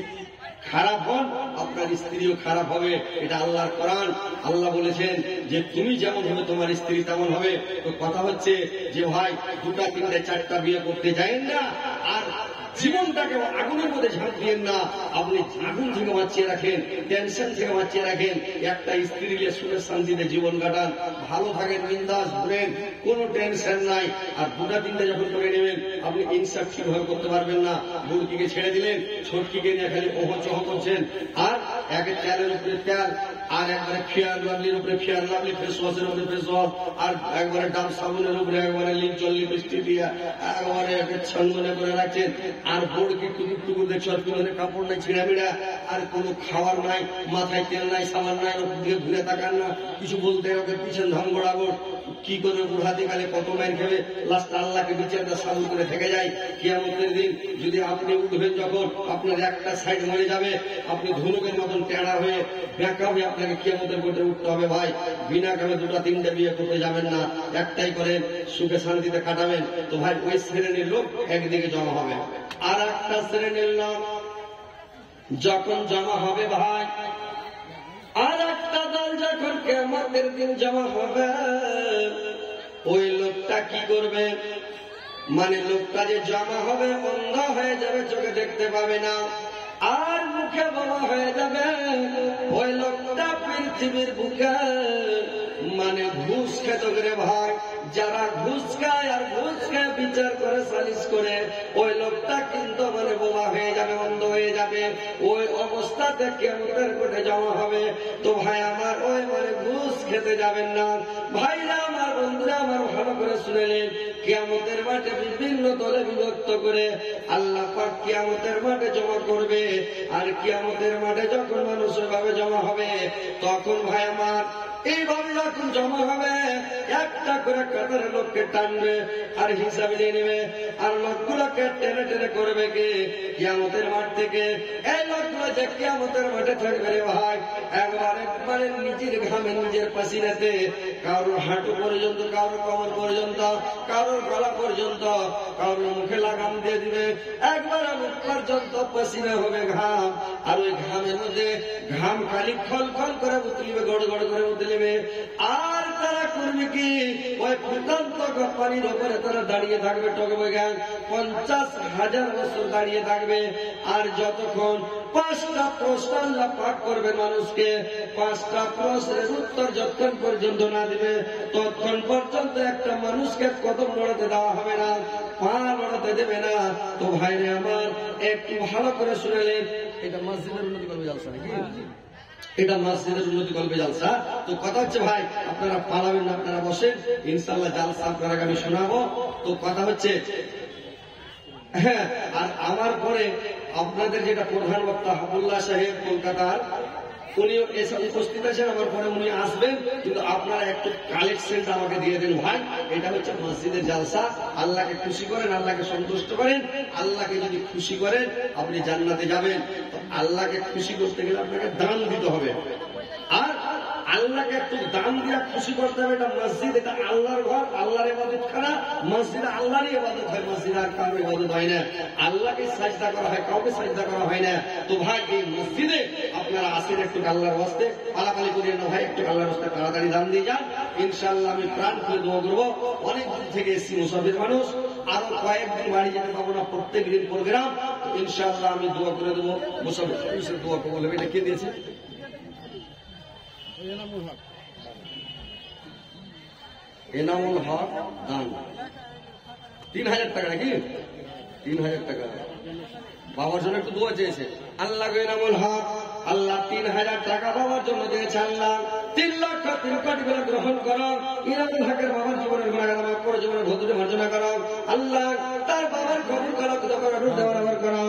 Speaker 1: খারাপ হন আপনার স্ত্রীও খারাপ হবে। এটা আল্লাহর কোরআন। আল্লাহ বলেছেন যে তুমি যেমন হবে তোমার স্ত্রী তেমন হবে। তো কথা হচ্ছে যে ভাই 2টা 3টা 4টা বিয়ে করতে যায়েন না, আর জীবনটাকে আগুনের মধ্যে ঝাঁপ দিয়েন না। আপনি আগুন থেকে বাঁচিয়ে রাখেন, টেনশন থেকে বাঁচিয়ে রাখেন। একটা স্ত্রী নিয়ে সুখে শান্তিতে জীবন কাটান, ভালো থাকেন, বিন্দাস ঘুরেন, কোনো টেনশন নাই। আর 2টা 3টা যখন করে নেবেন আপনি ইনসাফ ঠিকভাবে করতে পারবেন না। বুড়কিকে ছেড়ে দিলেন, ছোটকিকে নিয়ে খালি ওহচহ করছেন। আর একে তেলের উপরে তেল, আর একবারে ফেয়ার লাভলির উপরে ফেয়ার লাভলি, ফেস ওয়াশের উপরে ফেস ওয়াশ, আর একবারে ডাব সাবুনের উপরে একবারে লিপচল লিপস্টিক দিয়ে একবারে ছন্দনে করে রাখছেন। আর বোর্ডকে টুকুর টুকুর দেখছো, আর পিছনে কাপড় নাই, ছিঁড়ামিড়া, আর কোনো খাবার নাই, মাথায় তেল নাই, সাবান নাই, ওর দিকে ঘুরে তাকান না, কিছু বলতে ওকে পিছন ধাম গোড়াগোড়। কি করে বুড়াতে কালে কত মাইন খেলে লাস্ট আল্লাহকে বিচারটা সাবুন করে থেকে যায়। কিয়ামতের দিন যদি আপনি উঠবেন, যখন আপনার একটা সাইড মরে যাবে, আপনি ধনুকের মতন টেড়া হয়ে ব্যাকা হয়ে আপনাকে কিয়ামতের কোর্টে উঠতে হবে। ভাই বিনা কামে 2টা 3টা বিয়ে করতে যাবেন না, একটাই করেন, সুখে শান্তিতে কাটাবেন। তো ভাই ওই শ্রেণীর লোক একদিকে জমা হবে, আর একটা শ্রেণীর লোক যখন জমা হবে ভাই, আর একটা দল যখন কিয়ামতের দিন জমা হবে, ওই লোকটা কি করবে, মানে লোকটা যে জমা হবে অন্ধ হয়ে যাবে, চোখে দেখতে পাবে না, আর মুখে বোমা হয়ে যাবে। ওই লোকটা পৃথিবীর বুকে মানে ঘুষ খেত করে ভাই, যারা ঘুষ খায় আর ঘুষ খায় বিচার করে সালিশ করে, ওই লোকটা কিন্তু মানে বোমা হয়ে যাবে, অন্ধ হয়ে যাবে। ওই অবস্থাতে কিয়ামতের কোর্টে জমা হবে। তো ভাই আমার ওই মানে ঘুষ খেতে যাবেন না। ভাইরা আমার, বন্ধুরা আমার, ভালো করে শুনেলেন, কিয়ামতের মাঠে বিভিন্ন দলে বিভক্ত করে আল্লাহ পাক কিয়ামতের মাঠে জমা করবে। আর কিয়ামতের মাঠে যখন মানুষ ভাবে জমা হবে, তখন ভাই আমার এইভাবে যখন জমা হবে, একটা করে কাতারে লোককে টানবে আর হিসাবে নিয়ে নেবে। আর লোকগুলোকে টেনে টেনে করবে কি কিয়ামতের মাঠ থেকে। এই লোকগুলো যে কিয়ামতের মাঠে থাকবে রে ভাই, একবারে নিজের ঘামে নিজের পাসিনাতে, কারোর হাঁটু পর্যন্ত, কারোর কোমর পর্যন্ত, কারোর গলা পর্যন্ত, কারোর মুখে লাগাম দিয়ে দিবে, একবার মুখ পর্যন্ত পাসিনা হবে, ঘাম। আর ওই ঘামের মধ্যে ঘাম খালি খল খল করে উতলিবে, গড় গড় করে উতলিবে। আর তারা করবে কি, ওই ফুটন্ত পানির ওপরে তারা দাঁড়িয়ে থাকবে, টকবে গান 50,000 বছর দাঁড়িয়ে থাকবে। আর যতক্ষণ 5টা প্রশ্ন আল্লাহ পাক করবে মানুষকে, 5টা প্রশ্নের উত্তর যতক্ষণ পর্যন্ত না দিবে, ততক্ষণ পর্যন্ত একটা মানুষকে কদম লড়াতে দেওয়া হবে না, পা লড়াতে দেবে না। তো ভাইরে আমার, একটু ভালো করে শুনেলেন, এটা মসজিদের উন্নতি করবে জালসা নাকি? এটা মসজিদের উন্নতি করবে জালসা। তো কথা হচ্ছে ভাই, আপনারা পালাবেন না, আপনারা বসেন, ইনশাআল্লাহ জালসা আপনারা আমি শোনাবো। তো কথা হচ্ছে, হ্যাঁ, আর আমার পরে আপনাদের যেটা প্রধান বক্তা হাবুল্লাহ সাহেব কলকাতার, উনিও এসব উপস্থিত আছেন। আমার পরে উনি আসবেন, কিন্তু আপনারা একটু কালেকশনটা আমাকে দিয়ে দেন ভাই। এটা হচ্ছে মসজিদের জালসা। আল্লাহকে খুশি করেন, আল্লাহকে সন্তুষ্ট করেন। আল্লাহকে যদি খুশি করেন আপনি জান্নাতে যাবেন। তো আল্লাহকে খুশি করতে গেলে আপনাকে দান দিতে হবে। আর আল্লাহকে একটু দান দিয়া খুশি করতে হবে। এটা মসজিদ, এটা আল্লাহর ঘর, আল্লাহর ইবাদত করা। মসজিদে আল্লাহরই ইবাদত হয়, মসজিদে আর কারোর ইবাদত হয় না। আল্লাহকে সাজদা করা হয়, কাউকে সাজদা করা হয় না। তো ভাই এই মসজিদে আপনারা আসেন, একটু আল্লাহর ওয়াস্তে পালাপালি করিয়ে না ভাই, একটু আল্লাহর ওয়াস্তে তাড়াতাড়ি দান দিয়ে যান। ইনশাআল্লাহ আমি প্রাণ খুলে দোয়া করবো। অনেক দূর থেকে এসেছি মুসাফির মানুষ, আরো কয়েকদিন বাড়ি যেতে পারবো না, প্রত্যেক দিন প্রোগ্রাম। ইনশাআল্লাহ আমি দোয়া করে দেবো। মুসাফির দোয়া করবো। এটা কে দিয়েছে? এনামুল হক দান 3000 টাকা নাকি? 3000 টাকা বাবার জন্য একটু দোয়া চেয়েছে। আল্লাহ এনামুল হক, আল্লাহ 3000 টাকা বাবার জন্য দিয়েছে। আল্লাহ 3 লক্ষ 3 কোটি করে গ্রহণ করো। এনামুল হকের বাবার জীবনের গুনাহ মাফ করো, জীবনের ভুল মার্জনা করো। আল্লাহ তার বাবার কবুল করো, দেওয়ার করো।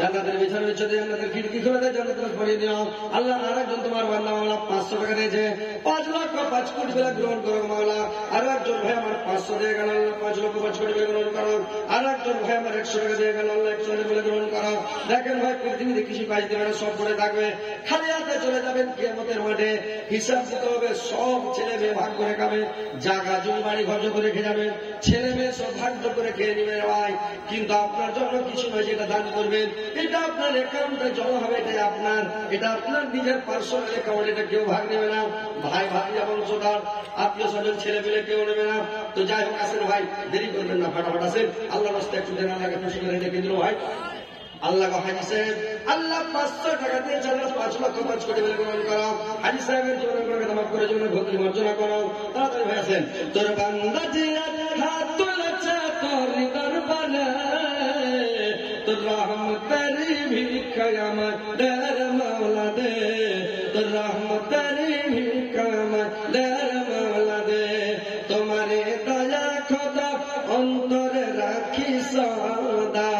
Speaker 1: জান্নাতের বিছানা বিছিয়ে দিয়ে জান্নাতের খিড়কি খুলে দেয়, জান্নাতের পরিয়ে দিও। আল্লাহ আরেকজন তোমার বান্দা মাওলা 500 টাকা দিয়েছে, 5 লক্ষ 5 কোটি করে গ্রহণ করো মাওলা। আর একজন ভাই আমার 500 দিয়ে গেল, 5 লক্ষ 5 কোটি করে গ্রহণ করো। আর একজন ভাই আমার 100 টাকা দিয়ে গেল, 100 টাকা করে গ্রহণ করো। দেখেন ভাই পৃথিবীতে কৃষি কাজ দেবে না, সব পড়ে থাকবে, খালি হাতে চলে যাবেন কিয়ামতের মাঠে। হিসাব দিতে হবে, সব ছেলে মেয়ে ভাগ করে খাবে, জায়গা জমি বাড়ি ঘর করে রেখে যাবেন, ছেলে মেয়ে সব ভাগ করে খেয়ে নেবে ভাই। কিন্তু আপনার জন্য কিছু নয়, যেটা দান করবেন এটা আপনার অ্যাকাউন্টে জমা হবে, এটা আপনার, এটা আপনার নিজের পার্সোনাল অ্যাকাউন্ট, এটা কেউ ভাগ নেবে না। ভাই ভাবি এবং সোদার আত্মীয় স্বজন ছেলে পেলে কেউ নেবে না। তো যাই হোক আসেন ভাই, দেরি করবেন না, ফাটাফাট আসেন। আল্লাহ রাস্তা একটু দেন, আল্লাহকে খুশি করে রেখে দিল ভাই। আল্লাহ হাদিসে আল্লাহ 500 টাকা দিয়ে 5 লক্ষ 5 কোটি করে গ্রহণ করো। হাদিস সাহেবের জীবনের গুনাহ মাফ করে, জীবনের ভুল মার্জনা করো। তাড়াতাড়ি ভাই আসেন। তোর বান্দা জিয়া হাত তুলেছে তোর দরবারে, তোর রহমতের ভিক্ষা আমাদের মাওলা দে, তোর রহমতের ভিক্ষা আমাদের মাওলা দে। তোমারে দয়া খোদা অন্তরে রাখি সদা,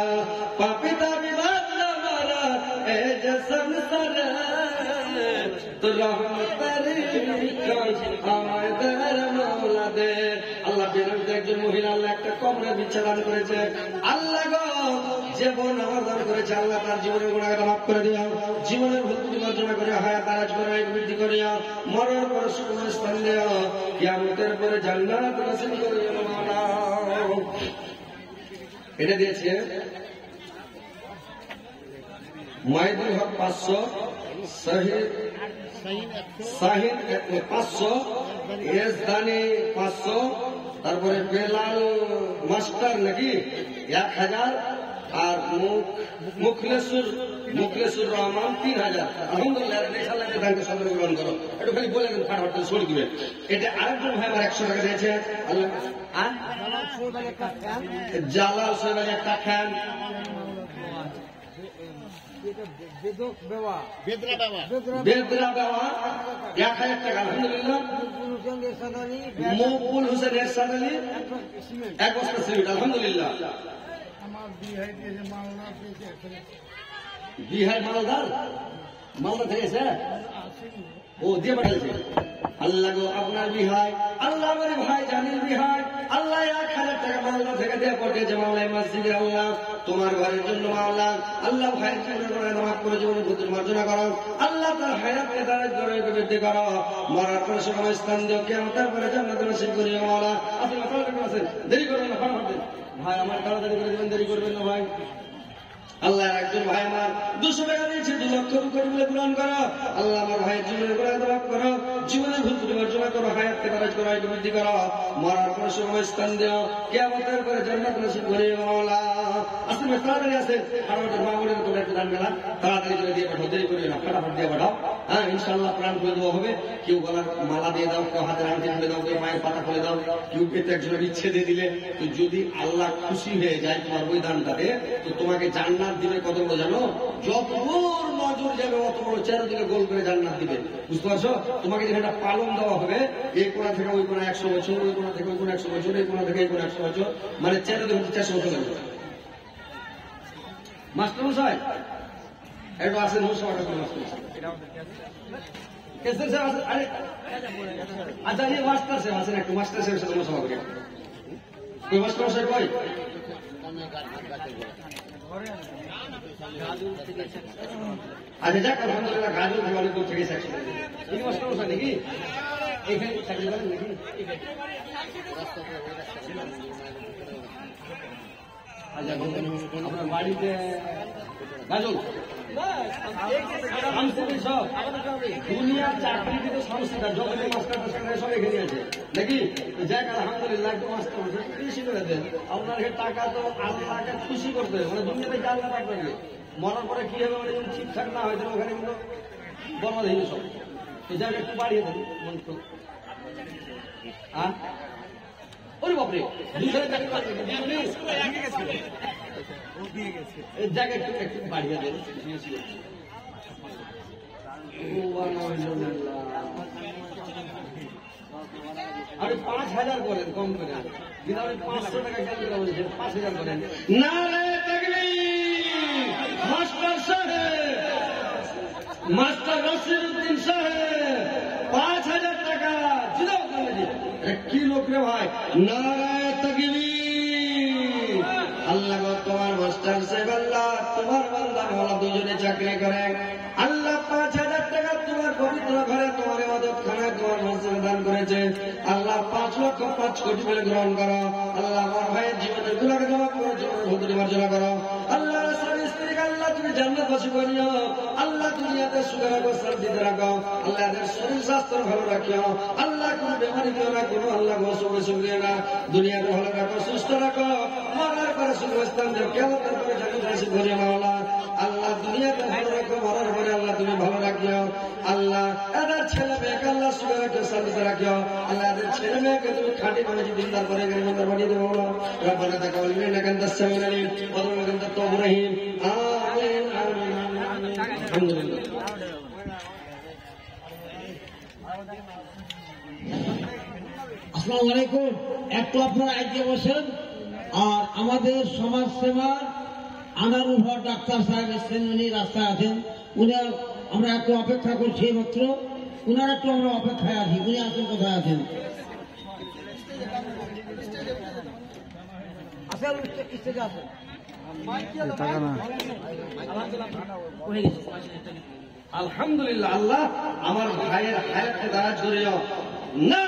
Speaker 1: পাপী দাবি বান্দা মারা এ যে সংসারে, তোর রহমতের ভিক্ষা আমাদের মাওলা দে। আল্লাহ বেরোতে একজন মহিলা আল্লাহ একটা কবরের বিচ্ছা দান করেছে। আল্লাহ গো যে বোন আমার দান করেছে, আল্লাহ তার জীবনের গুনাহ মাফ করে দিও, জীবনের ভুল ত্রুটি মার্জনা করে, হায়াত দারাজ করে বৃদ্ধি করিয়া, মরণ পরে সুখময় স্থান দিও, কিয়ামতের পরে জান্নাত নসিব করিও মাওলা। এটা দিয়েছে মাইদুল হক 500, শাহিদ 500, এসদানি 500, তারপরে বেলাল মাস্টার নাকি 1000, আর মুখলেসুর রহমান 3000। আলহামদুলিল্লাহ, দানকে সদর গ্রহণ করো। একটু খালি বলে দেন, ফাটাফাট সরে দিবে। এটা আরেকজন ভাই আমার 100 টাকা দিয়েছে। আল্লাহ জালাল সাহেব একটা খান, বেদরা বাবা 1000 টাকা। আলহামদুলিল্লাহ। মকবুল হোসেন এরশাদ আলী 1 বস্তা সিমেন্ট। আলহামদুলিল্লাহ। বিহার মালদা থেকে এসে ও দিয়ে পাঠাইছে। আল্লাহ গো আপনার বিহাই, আল্লাহ আমার ভাই জানির বিহাই, আল্লাহ 1000 টাকা মাওলা থেকে দিয়ে পাঠিয়েছে মাওলা মসজিদে। আল্লাহ তোমার ঘরের জন্য মাওলা, আল্লাহ ভাইয়ের জীবনের গুনাহ মাফ করে, জীবনের ভুল মার্জনা করো। আল্লাহ তার হায়াতকে দারাজ করে বৃদ্ধি করো, মরার পরে সুখময় স্থান দিও, কিয়ামতের পরে জান্নাত নসিব করিও মাওলা। আসেন আসেন, দেরি করবেন না, ফাটাফাট ভাই আমার তাড়াতাড়ি করে দিবেন, দেরি করবেন না ভাই। আল্লাহ একজন ভাই আমার 200 টাকা দিয়েছে, 2 লক্ষ কোটি বলে গ্রহণ করো। আল্লাহ আমার ভাইয়ের জীবনের গুনাহ মাফ করো, জীবনের ভুল ত্রুটি মার্জনা করো, হায়াতকে দারাজ করো, বৃদ্ধি করো, মরার পরে সুখময় স্থান দিও, কিয়ামতের পরে জান্নাত নসিব করিও মাওলা। আসেন ভাই তাড়াতাড়ি আসেন, ফাটাফাট মামুনের তোমরা একটু দান গেলা, তাড়াতাড়ি করে দিয়ে পাঠাও, দেরি করিও না, ফাটাফাট দিয়ে পাঠাও। হ্যাঁ ইনশাআল্লাহ প্রাণ খুলে দেওয়া হবে। কেউ গলার মালা দিয়ে দাও, কেউ হাতের আংটি খুলে দাও, কেউ মায়ের পাতা খুলে দাও, কেউ পেতে একজনের ইচ্ছে দিয়ে দিলে। তো যদি আল্লাহ খুশি হয়ে যায় তোমার ওই দানটাতে, তো তোমাকে জান্নাত দিবে। কত বড় জানো? যত দূর নজর যাবে অত বড় চারিদিকে গোল করে জান্নাত দিবে। বুঝতে পারছো? তোমাকে যেখানে পালন দেওয়া হবে, এই কোণা থেকে ওই কোণা 100 বছর, ওই কোণা থেকে ওই কোণা 100 বছর, এই কোণা থেকে এই কোণা 100 বছর, মানে চারিদিকে 400 বছর লাগবে। মাস্টার মশাই একটু আসেন, আচ্ছা এই মাস্টার সাহেব আছেন, একটু মাস্টার সাহেবের সাথে মশলা করি। মাস্টার মশাই কই? আচ্ছা যাক আলহামদুলিল্লাহ গাজল দিওয়ালিপুর থেকে চাকরি নাকি এখানে চাকরি করেন নাকি আপনার বাড়িতে গাজল দুনিয়ার চাকরি কিন্তু সংস্থা যত মাস্টার সব এখানে আছে নাকি যাক আলহামদুলিল্লাহ একটু মাস্টার বেশি করে দেন আপনার টাকা তো আল্লাহকে খুশি করতে মানে দুনিয়াতে জানলে আপনাকে মরার পরে কি হবে মানে ঠিকঠাক না হয়তো ওখানে কিন্তু বর্বাদ হয়ে সব এই জায়গাটা একটু বাড়িয়ে দেন মন তো ওরে বাপরে এই জায়গা একটু বাড়িয়ে দেন আরে 5,000 করেন কম করে কিন্তু আপনি 500 টাকা কেন বলছেন 5,000 করেন নারে তাকবীর মাস্টার সাহেব মাস্টার রশিদউদ্দিন সাহেব 5,000 টাকা জিদাও করেন কি লোক রে ভাই নারে তাকবীর আল্লাহ তোমার মাস্টার সাহেব আল্লাহ তোমার বান্দা মাওলা দুজনে চাকরি করে আল্লাহ 5,000 টাকা তোমার পবিত্র ঘরে তোমার ইবাদত খানায় তোমার মসজিদে দান করেছে আল্লাহ 5,05,00,000 বলে গ্রহণ করো আল্লাহ আমার ভাইয়ের জীবনের গুনাহকে ক্ষমা করো জীবনের ভুল মার্জনা করো আল্লাহ রাসূল স্ত্রীকে আল্লাহ তুমি জান্নাতবাসী করিও আল্লাহ দুনিয়াতে সুখে রাখো শান্তিতে রাখো আল্লাহ এদের শরীর স্বাস্থ্য ভালো রাখিও আল্লাহ কোনো বেমারি দিও না কোনো আল্লাহ অসুখ দিও না দুনিয়াতে ভালো রাখো সুস্থ রাখো মরার পরে সুখস্থান দেও কিয়ামতের পরে জান্নাতবাসী করিও মাওলা আল্লাহ দুনিয়াতে ভালো রাখো মরার পরে আল্লাহ তুমি ভালো রাখিও আল্লাহ এদের ছেলে মেয়েকে আল্লাহ সুখে রাখো শান্তিতে রাখিও আল্লাহ এদের ছেলে মেয়েকে তুমি খাঁটি মানুষ দিনদার করে গরিবদার বানিয়ে দেবো রব্বানা তাকাব্বাল মিন্না ইন্নাকা আনতাস সামিউল আলিম ওয়া তুব আলাইনা আনতাত তাওয়াবুর রহিম আমিন আমিন আলহামদুলিল্লাহ
Speaker 2: আসসালামু আলাইকুম একটু আপনারা আগে বসেন আর আমাদের সমাজ সেবার আনারুল হক ডাক্তার সাহেব এসেছেন উনি রাস্তায় আছেন উনি আমরা একটু অপেক্ষা করছি মাত্র উনার একটু আমরা অপেক্ষায় আছি উনি আসেন কোথায় আছেন
Speaker 1: আলহামদুলিল্লাহ আল্লাহ আমার ভাইয়ের হায়াতকে দাঁড়া করিও না